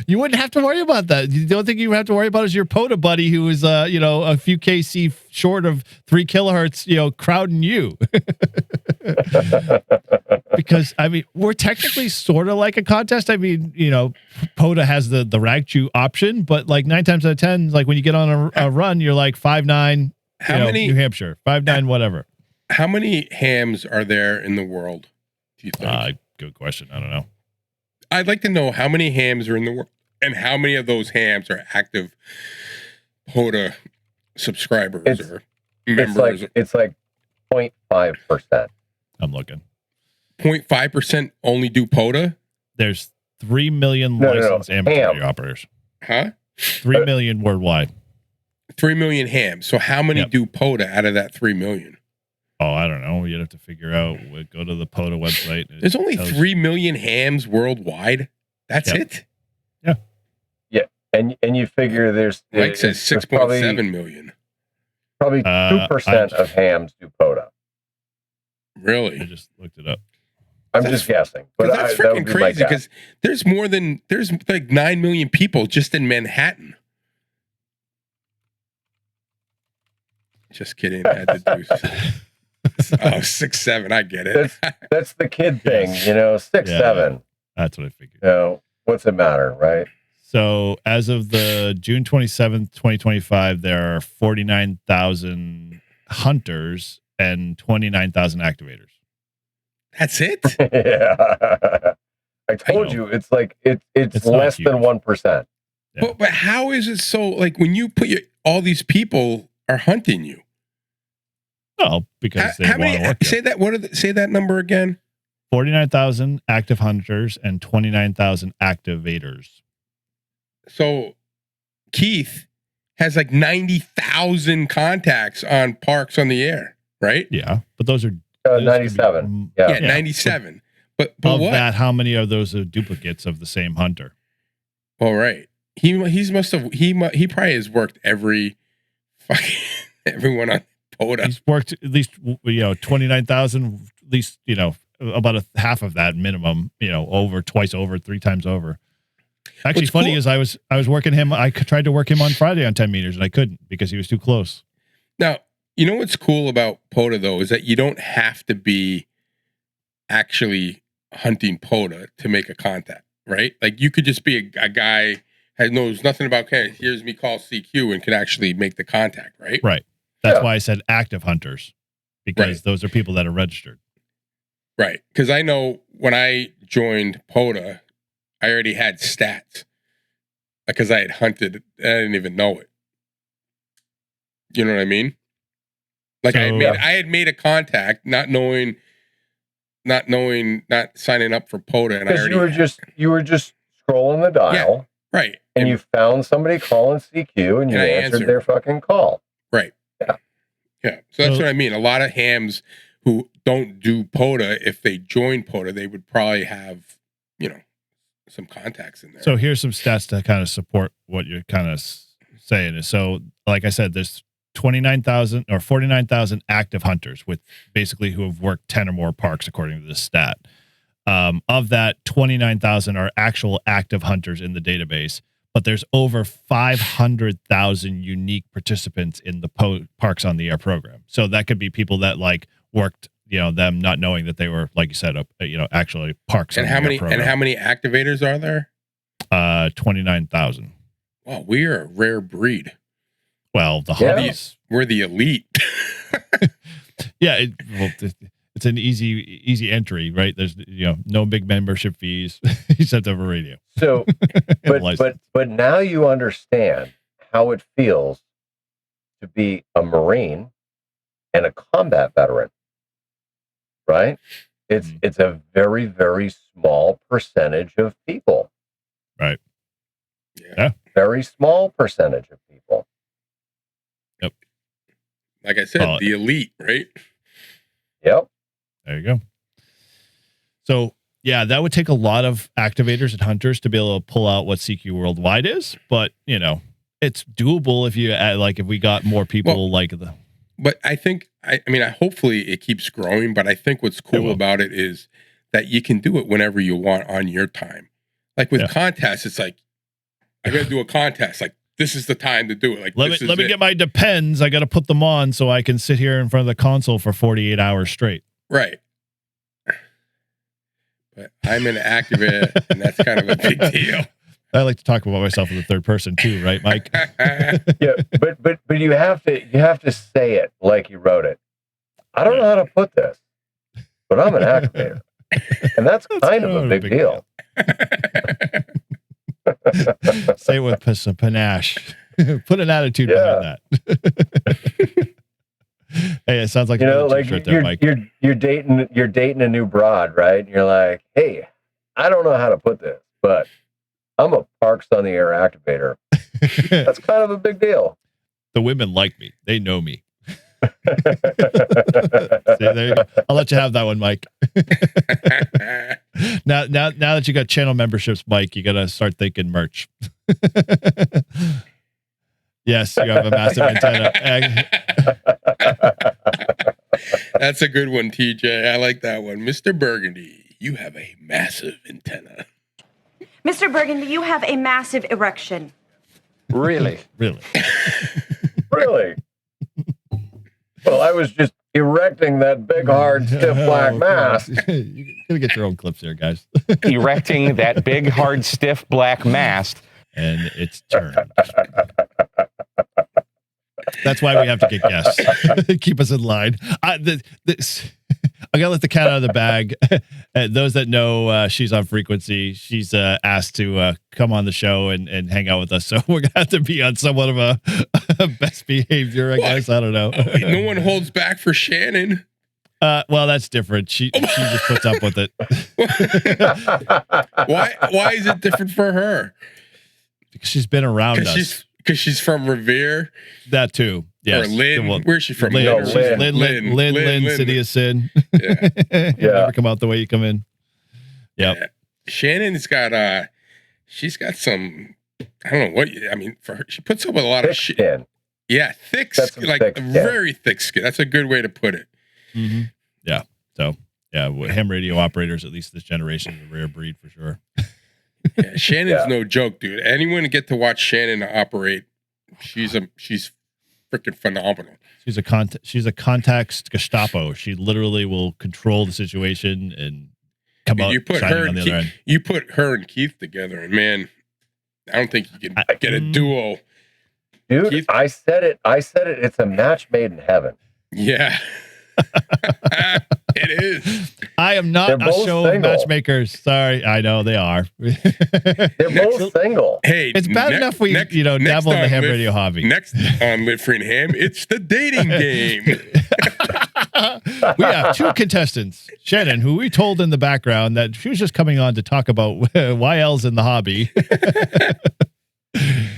You wouldn't have to worry about that. The only thing you have to worry about is your POTA buddy who is, a few KC short of 3 kilohertz, crowding you. Because, I mean, we're technically sort of like a contest. I mean, POTA has the rag chew option, but 9 times out of 10, when you get on a run, you're 5'9", how many, New Hampshire, 5'9", whatever. How many hams are there in the world, do you think? Good question. I don't know. I'd like to know how many hams are in the world and how many of those hams are active POTA subscribers or members. It's like 0.5%. I'm looking. 0.5% only do POTA? There's 3 million licensed amateur operators. Huh? 3 million worldwide. 3 million hams. So how many do POTA out of that 3 million? Oh, I don't know. You'd have to figure out. Go to the POTA website. There's only 3 million hams worldwide. That's it? Yeah. Yeah. And you figure there's Mike says 6.7 million. Probably 2% of hams do POTA. Really? I just looked it up. I'm just guessing. But that's freaking crazy because there's 9 million people just in Manhattan. Just kidding. I had to do 6'7". I get it. That's the kid thing, 6'7". Yeah. That's what I figured. What's it matter, right? So as of the June 27th, 2025, there are 49,000 hunters and 29,000 activators. That's it? Yeah. I told you, it's like it's less than 1%. Yeah. But how is it so, like, when you put all these people are hunting you? Well, because they want to work. Say that number again. 49,000 active hunters and 29,000 activators. So Keith has like 90,000 contacts on parks on the air, right? Yeah, but those are 97. Yeah, 97. But of what? that, how many of those are duplicates of the same hunter? All right. He probably has worked everyone on POTA. He's worked at least 29,000, at least about half of that minimum, twice over, 3 times over. Actually, What's funny cool is I was working him. I tried to work him on Friday on 10 meters and I couldn't because he was too close. Now, you know what's cool about POTA though is that you don't have to be actually hunting POTA to make a contact, right? Like you could just be a guy who knows nothing about Canada, hears me call CQ and can actually make the contact, right? Right. That's why I said active hunters, because those are people that are registered. Right. Because I know when I joined POTA, I already had stats because I had hunted. I didn't even know it. You know what I mean? Like I had made a contact, not signing up for POTA, and you were just scrolling the dial, right? And you found somebody calling CQ, and you answered their fucking call, right? Yeah. So that's what I mean. A lot of hams who don't do POTA, if they join POTA, they would probably have, some contacts in there. So here's some stats to kind of support what you're kind of saying. So, like I said, there's 29,000 or 49,000 active hunters with basically who have worked 10 or more parks, according to this stat. Of that, 29,000 are actual active hunters in the database, but there's over 500,000 unique participants in the Parks on the Air program. So that could be people that worked, them not knowing that they were, like you said, actually Parks on the Air program. And how many activators are there? 29,000. Wow, we are a rare breed. Well, the hobbies. We're the elite. Yeah, it's an easy entry, right? There's no big membership fees. You set up a radio. So, but now you understand how it feels to be a Marine and a combat veteran, right? It's a very, very small percentage of people, right? Yeah, very small percentage of people. Yep. Like I said, the elite, right? Yep. There you go. So, yeah, that would take a lot of activators and hunters to be able to pull out what CQ Worldwide is, but it's doable if you if we got more people But I think hopefully it keeps growing, but I think what's cool about it is that you can do it whenever you want on your time. Like with contests, it's like I got to do a contest. Like this is the time to do it. Like let me get my Depends. I got to put them on so I can sit here in front of the console for 48 hours straight. Right. But I'm an activator, and that's kind of a big deal. I like to talk about myself in the third person too, right, Mike? Yeah, but you have to say it like you wrote it. I don't know how to put this, but I'm an activator, and that's kind of a big deal. Say it with some panache. Put an attitude behind that. Hey, it sounds like you're dating a new broad, right? And you're like, hey, I don't know how to put this, but I'm a Parks on the Air activator. That's kind of a big deal. The women like me. They know me. See, there you go. I'll let you have that one, Mike. Now that you got channel memberships, Mike, you got to start thinking merch. Yes, you have a massive antenna. That's a good one, TJ. I like that one. Mr. Burgundy, you have a massive antenna. Mr. Burgundy, you have a massive erection. Really? Really? Really? Well, I was just erecting that big, hard, stiff black mast. You're gonna get your own clips here, guys. Erecting that big, hard, stiff black mast. And it's turned. That's why we have to get guests. Keep us in line. I gotta let the cat out of the bag. Those that know she's on frequency, she's asked to come on the show and hang out with us. So we're gonna have to be on somewhat of a best behavior, I guess. I don't know. No one holds back for Shannon. Well, that's different. She just puts up with it. Why is it different for her? Because she's been around us. Because she's from Revere. That too. Yes. Or Lynn. Well, where's she from? Lynn, Lynn, City of Sin. Yeah. You never come out the way you come in. Yep. Yeah. Shannon's got she's got some, I don't know what, I mean, for her, she puts up with a lot of shit. Yeah, thick skin, like very thick skin. That's a good way to put it. Mm-hmm. Yeah. So, yeah, ham radio operators, at least this generation, is a rare breed for sure. Yeah, Shannon's no joke, dude. Anyone get to watch Shannon operate, she's freaking phenomenal. She's a context Gestapo. She literally will control the situation and come out shining on the other end. You put her and Keith together, and man, I don't think you can get a duo. Dude, Keith, I said it. It's a match made in heaven. Yeah. It is. I am not a show of matchmakers. Sorry, I know they are. They're both single. Hey, it's bad enough we dabble in the ham radio hobby. Next on Live Free and Ham, it's the dating game. We have two contestants, Shannon, who we told in the background that she was just coming on to talk about YLs in the hobby.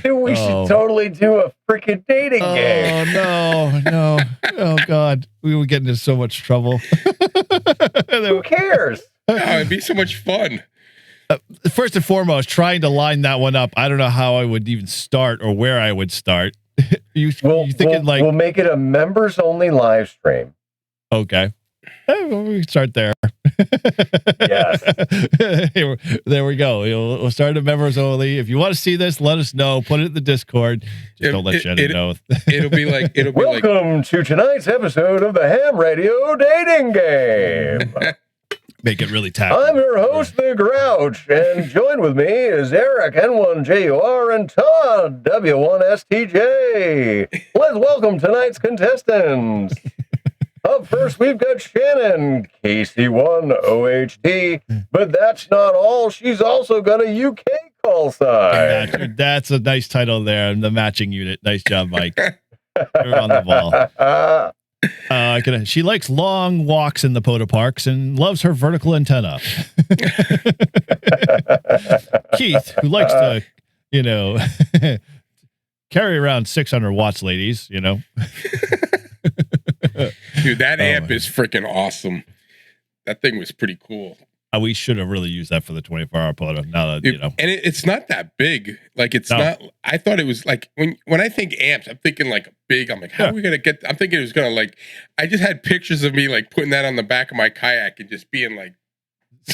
Dude, we should totally do a freaking dating game. Oh, no. Oh, God. We would get into so much trouble. Who cares? Oh, it'd be so much fun. First and foremost, trying to line that one up, I don't know how I would even start or where I would start. We'll make it a members-only live stream. Okay. We start there. Yes. There we go. We'll start at members only. If you want to see this, let us know. Put it in the Discord. Just don't let Shannon know. It'll be like welcome to tonight's episode of the Ham Radio Dating Game. Make it really tacky. I'm your host, The Grouch, and join with me is Eric, N1JUR, and Todd, W1STJ. Let's welcome tonight's contestants. Up first, we've got Shannon, KC1OHT, but that's not all. She's also got a UK call sign. That's a nice title there, the matching unit. Nice job, Mike. You're on the ball. She likes long walks in the Poda Parks and loves her vertical antenna. Keith, who likes to, carry around 600 watts, ladies, Dude, that amp is freaking awesome. That thing was pretty cool. We should have really used that for the 24-hour Poda. Now that and it's not that big. Like it's not. I thought it was like when I think amps, I'm thinking like big. I'm like, how are we gonna get? I'm thinking it was gonna like. I just had pictures of me like putting that on the back of my kayak and just being like,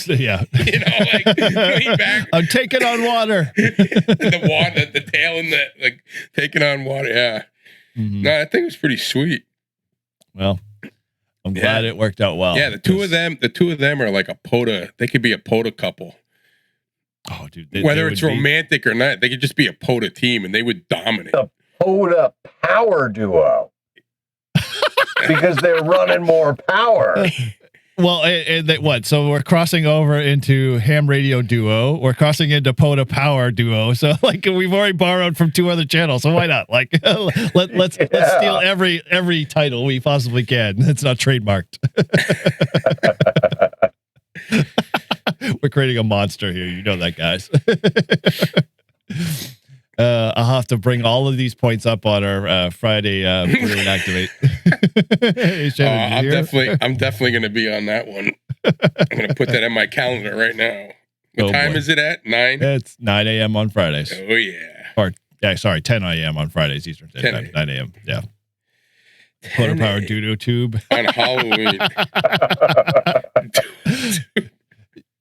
yeah, like lean back. I'm taking on water. the tail and the like taking on water. Yeah. Mm-hmm. No, I think it was pretty sweet. Well, I'm glad it worked out well. Yeah, the two of them are like a Poda. They could be a Poda couple. Oh, dude. Whether it's romantic or not, they could just be a Poda team and they would dominate. The Poda power duo. Because they're running more power. Well, what? So we're crossing over into ham radio duo. We're crossing into Poda power duo. So like we've already borrowed from two other channels. So why not? Like let's steal every title we possibly can. That's not trademarked. We're creating a monster here. You know that, guys. I'll have to bring all of these points up on our Friday Brilliant Activate. I'm definitely going to be on that one. I'm going to put that in my calendar right now. What time is it at? 9? It's 9 a.m. on Fridays. Oh, yeah. Or, 10 a.m. on Fridays, Eastern Standard Time. 9 a.m. Yeah. Poda Power Doodoo Tube. On Halloween.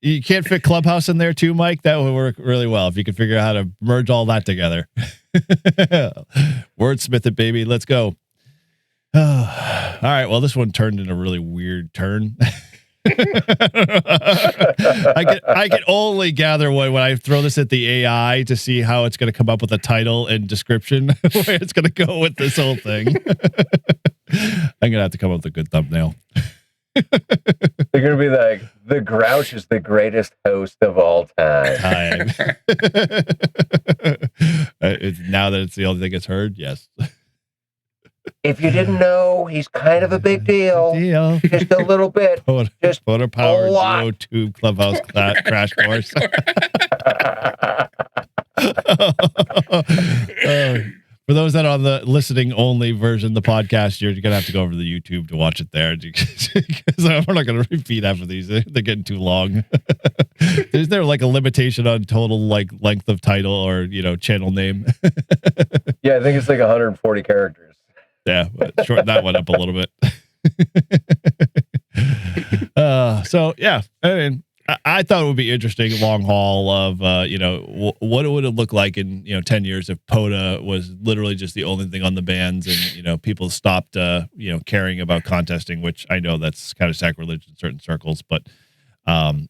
You can't fit Clubhouse in there too, Mike? That would work really well if you could figure out how to merge all that together. Wordsmith it, baby. Let's go. All right. Well, this one turned in a really weird turn. I can only gather when I throw this at the AI to see how it's going to come up with a title and description where it's going to go with this whole thing. I'm going to have to come up with a good thumbnail. They're going to be like, the Grouch is the greatest host of all time. Now that it's the only thing that's heard, yes. If you didn't know, he's kind of a big deal. Just a little bit. Just Motor powered zero tube clubhouse crash course. For those that are on the listening only version of the podcast, you're gonna have to go over to the YouTube to watch it there, because we're not gonna repeat after these. They're getting too long. Is there like a limitation on total like length of title or channel name? Yeah, I think it's like 140 characters. Yeah, but shorten that one up a little bit. So yeah, I mean, I thought it would be interesting, long haul of what would it look like in 10 years if POTA was literally just the only thing on the bands, and people stopped caring about contesting, which I know that's kind of sacrilege in certain circles, but I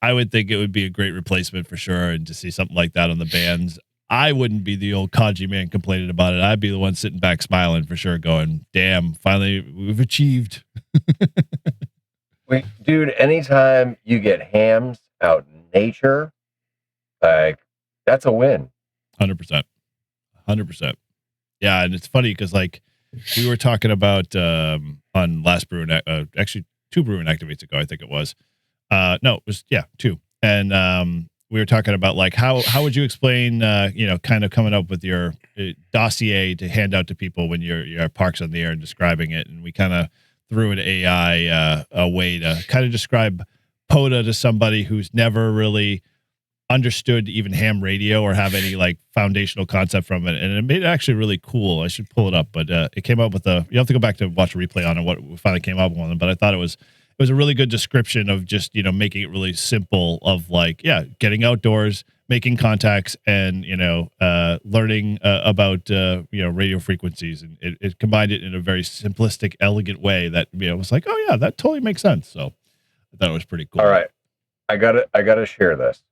would think it would be a great replacement for sure, and to see something like that on the bands. I wouldn't be the old Kaji man complaining about it. I'd be the one sitting back smiling for sure, going, damn, finally we've achieved. Wait, dude, anytime you get hams out in nature, like, that's a win. 100%. 100%. Yeah, and it's funny because, like, we were talking about on last Bruin, actually 2 Bruin activates ago, I think it was. No, it was, 2. And we were talking about, like, how would you explain, kind of coming up with your dossier to hand out to people when you're at Parks on the Air and describing it. And we kind of threw an AI a way to kind of describe POTA to somebody who's never really understood even ham radio or have any like foundational concept from it. And it made it actually really cool. I should pull it up, but it came up with you have to go back to watch a replay on it, what we finally came up with. But I thought it was a really good description of just, making it really simple of like, getting outdoors, making contacts, and, learning about, radio frequencies. And it combined it in a very simplistic, elegant way that, was like, oh yeah, that totally makes sense. So I thought it was pretty cool. All right. I gotta share this.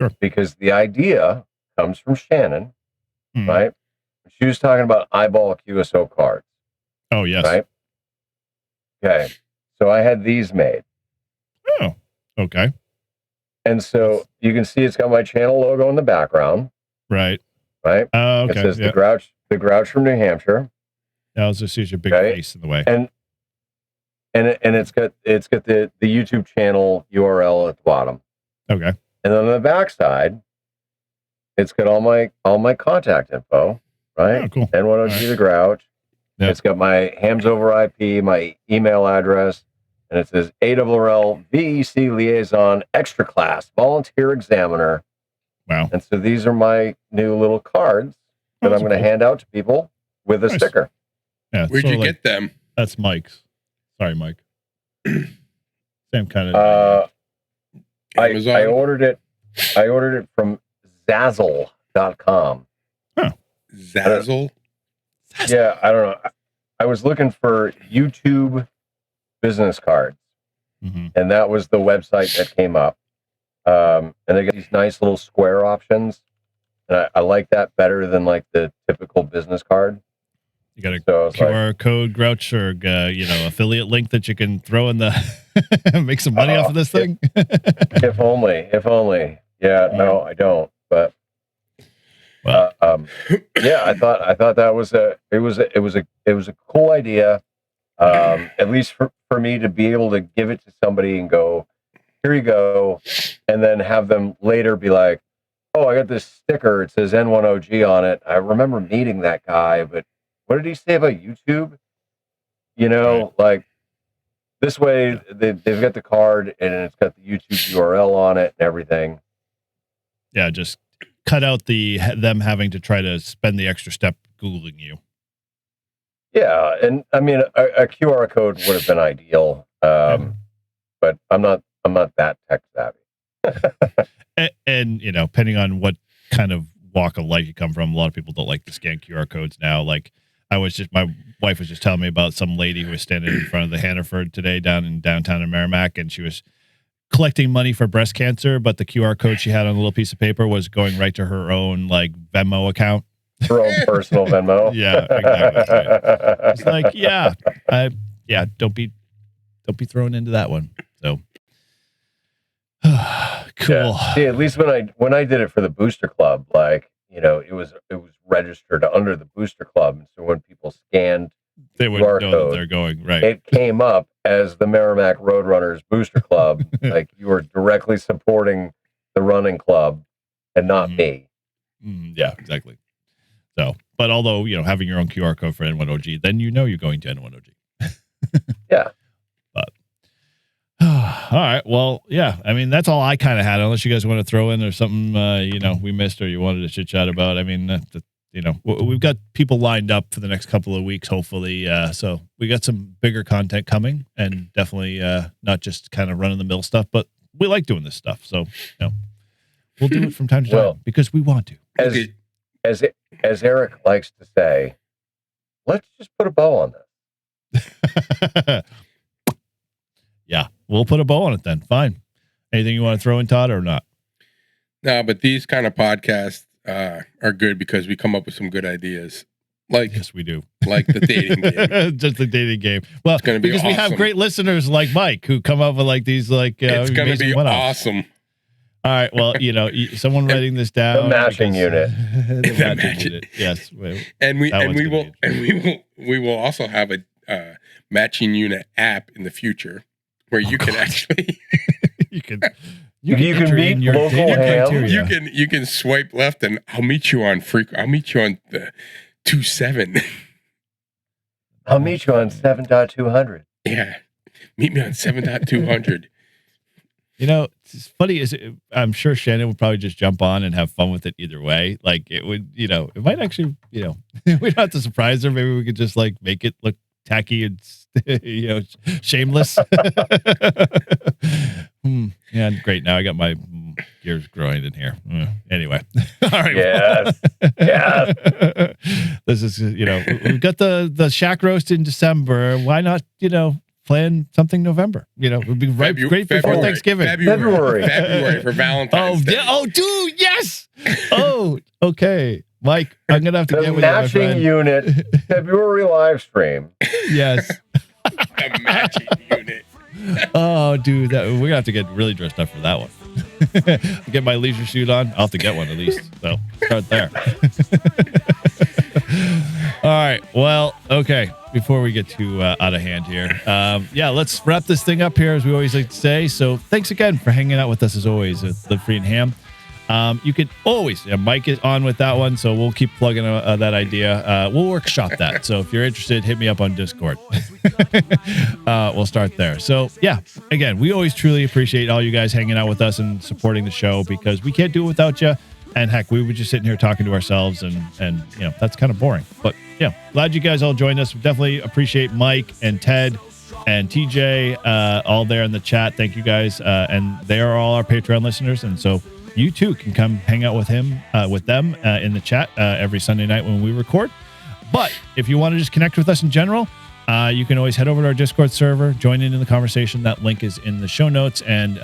Sure. Because the idea comes from Shannon, right? She was talking about eyeball QSO cards. Oh, yes. Right? Okay. So I had these made. Oh, okay. And so you can see it's got my channel logo in the background. Right. Right? Oh, okay. It says the Grouch from New Hampshire. Yeah, I'll just use your big face in the way. And it's got the YouTube channel URL at the bottom. Okay. And then on the back side, it's got all my contact info, right? Oh, cool. N1OG the Grouch. Yep. It's got my hams over IP, my email address, and it says ARRL VEC Liaison Extra Class Volunteer Examiner. Wow. And so these are my new little cards that I'm going to hand out to people with a sticker. Yeah. Where'd you get them? That's Mike's. Sorry, Mike. Same kind of. I ordered it from Zazzle.com. Oh. Zazzle? Yeah, I don't know. I was looking for YouTube business cards, and that was the website that came up. And they got these nice little square options, and I like that better than like the typical business card. You got a QR code, Grouch, or affiliate link that you can throw in the make some money off of this thing. If only. Yeah, no, I don't. But well, I thought that was a cool idea. At least for me to be able to give it to somebody and go, here you go, and then have them later be like, oh, I got this sticker. It says N1OG on it. I remember meeting that guy, but what did he say about YouTube? Like this way they've got the card and it's got the YouTube URL on it and everything. Yeah, just cut out them having to try to spend the extra step Googling you. Yeah, and I mean a QR code would have been ideal, but I'm not that tech savvy. and depending on what kind of walk of life you come from, a lot of people don't like to scan QR codes now. Like my wife was just telling me about some lady who was standing in front of the Hannaford today down in downtown in Merrimack, and she was collecting money for breast cancer, but the QR code she had on a little piece of paper was going right to her own like Venmo account. Her own personal Venmo. Yeah, exactly. Right. It's like, don't be thrown into that one. So cool. Yeah. See, at least when I did it for the Booster Club, like, you know, it was registered under the Booster Club, and so when people scanned they would QR know code, that they're going right. It came up as the Merrimack Roadrunners Booster Club. Like you were directly supporting the running club and not me. Yeah, exactly. So, but although, you know, having your own QR code for N1OG, then you know you're going to N1OG. Yeah. But all right. Well, yeah. I mean, that's all I kind of had. Unless you guys want to throw in there's something we missed or you wanted to chit chat about. I mean, we've got people lined up for the next couple of weeks, hopefully. So we got some bigger content coming, and definitely not just kind of run of the mill stuff, but we like doing this stuff. So, we'll do it from time to time because we want to. As Eric likes to say, let's just put a bow on this. Yeah, we'll put a bow on it then. Fine. Anything you want to throw in, Todd, or not? No, but these kind of podcasts are good because we come up with some good ideas. Like, yes, we do. Like the dating game. Just the dating game. Well, it's gonna be because we have great listeners like Mike who come up with like these it's going to be awesome. All right. Well, someone writing this down. The matching unit. The matching unit. Yes. And we will also have a matching unit app in the future where you can actually you can meet your local ham. You can swipe left and I'll meet you on the 27. I'll meet you on 7.200. Yeah. Meet me on 7.200. It's funny. I'm sure Shannon would probably just jump on and have fun with it either way. Like it would, it might actually, we don't have to surprise her. Maybe we could just like make it look tacky and, shameless. Yeah, great. Now I got my gears growing in here. Anyway. All right. Yes. Yes. This is, we've got the shack roast in December. Why not, plan something November? It would be great before Thanksgiving. February for Valentine's Day. Oh, dude, yes. Oh, okay. Mike, I'm gonna have to get with you, my friend. Matching unit February live stream. Yes. The matching unit. Oh, dude, we're gonna have to get really dressed up for that one. Get my leisure suit on. I'll have to get one at least. So start there. All right. Well, okay. Before we get too out of hand here, let's wrap this thing up here, as we always like to say. So thanks again for hanging out with us as always with Live Free and Ham. You could always, Mike is on with that one, so we'll keep plugging that idea. We'll workshop that. So if you're interested, hit me up on Discord. We'll start there. So again, we always truly appreciate all you guys hanging out with us and supporting the show, because we can't do it without you. And heck, we were just sitting here talking to ourselves, and that's kind of boring. But glad you guys all joined us. We definitely appreciate Mike and Ted and TJ all there in the chat. Thank you guys. And they are all our Patreon listeners, and so you too can come hang out with them in the chat every Sunday night when we record. But if you want to just connect with us in general, you can always head over to our Discord server, join in the conversation. That link is in the show notes and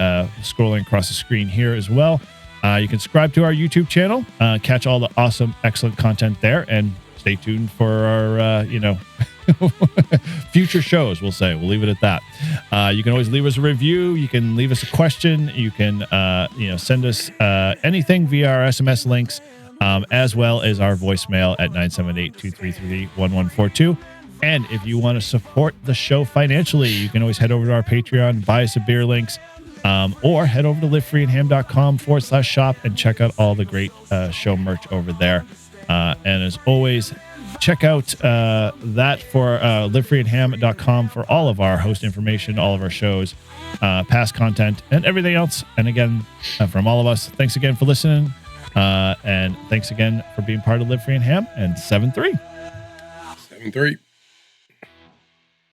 scrolling across the screen here as well. You can subscribe to our YouTube channel, catch all the awesome, excellent content there, and stay tuned for our, future shows, we'll say. We'll leave it at that. You can always leave us a review. You can leave us a question. You can, send us anything via our SMS links, as well as our voicemail at 978-233-1142. And if you want to support the show financially, you can always head over to our Patreon, buy us a beer links, or head over to livefreeandham.com/shop and check out all the great show merch over there. And as always, check out that for livefreeandham.com for all of our host information, all of our shows, past content, and everything else. And again, from all of us, thanks again for listening. And thanks again for being part of Live Free and Ham. And 7-3. 7-3.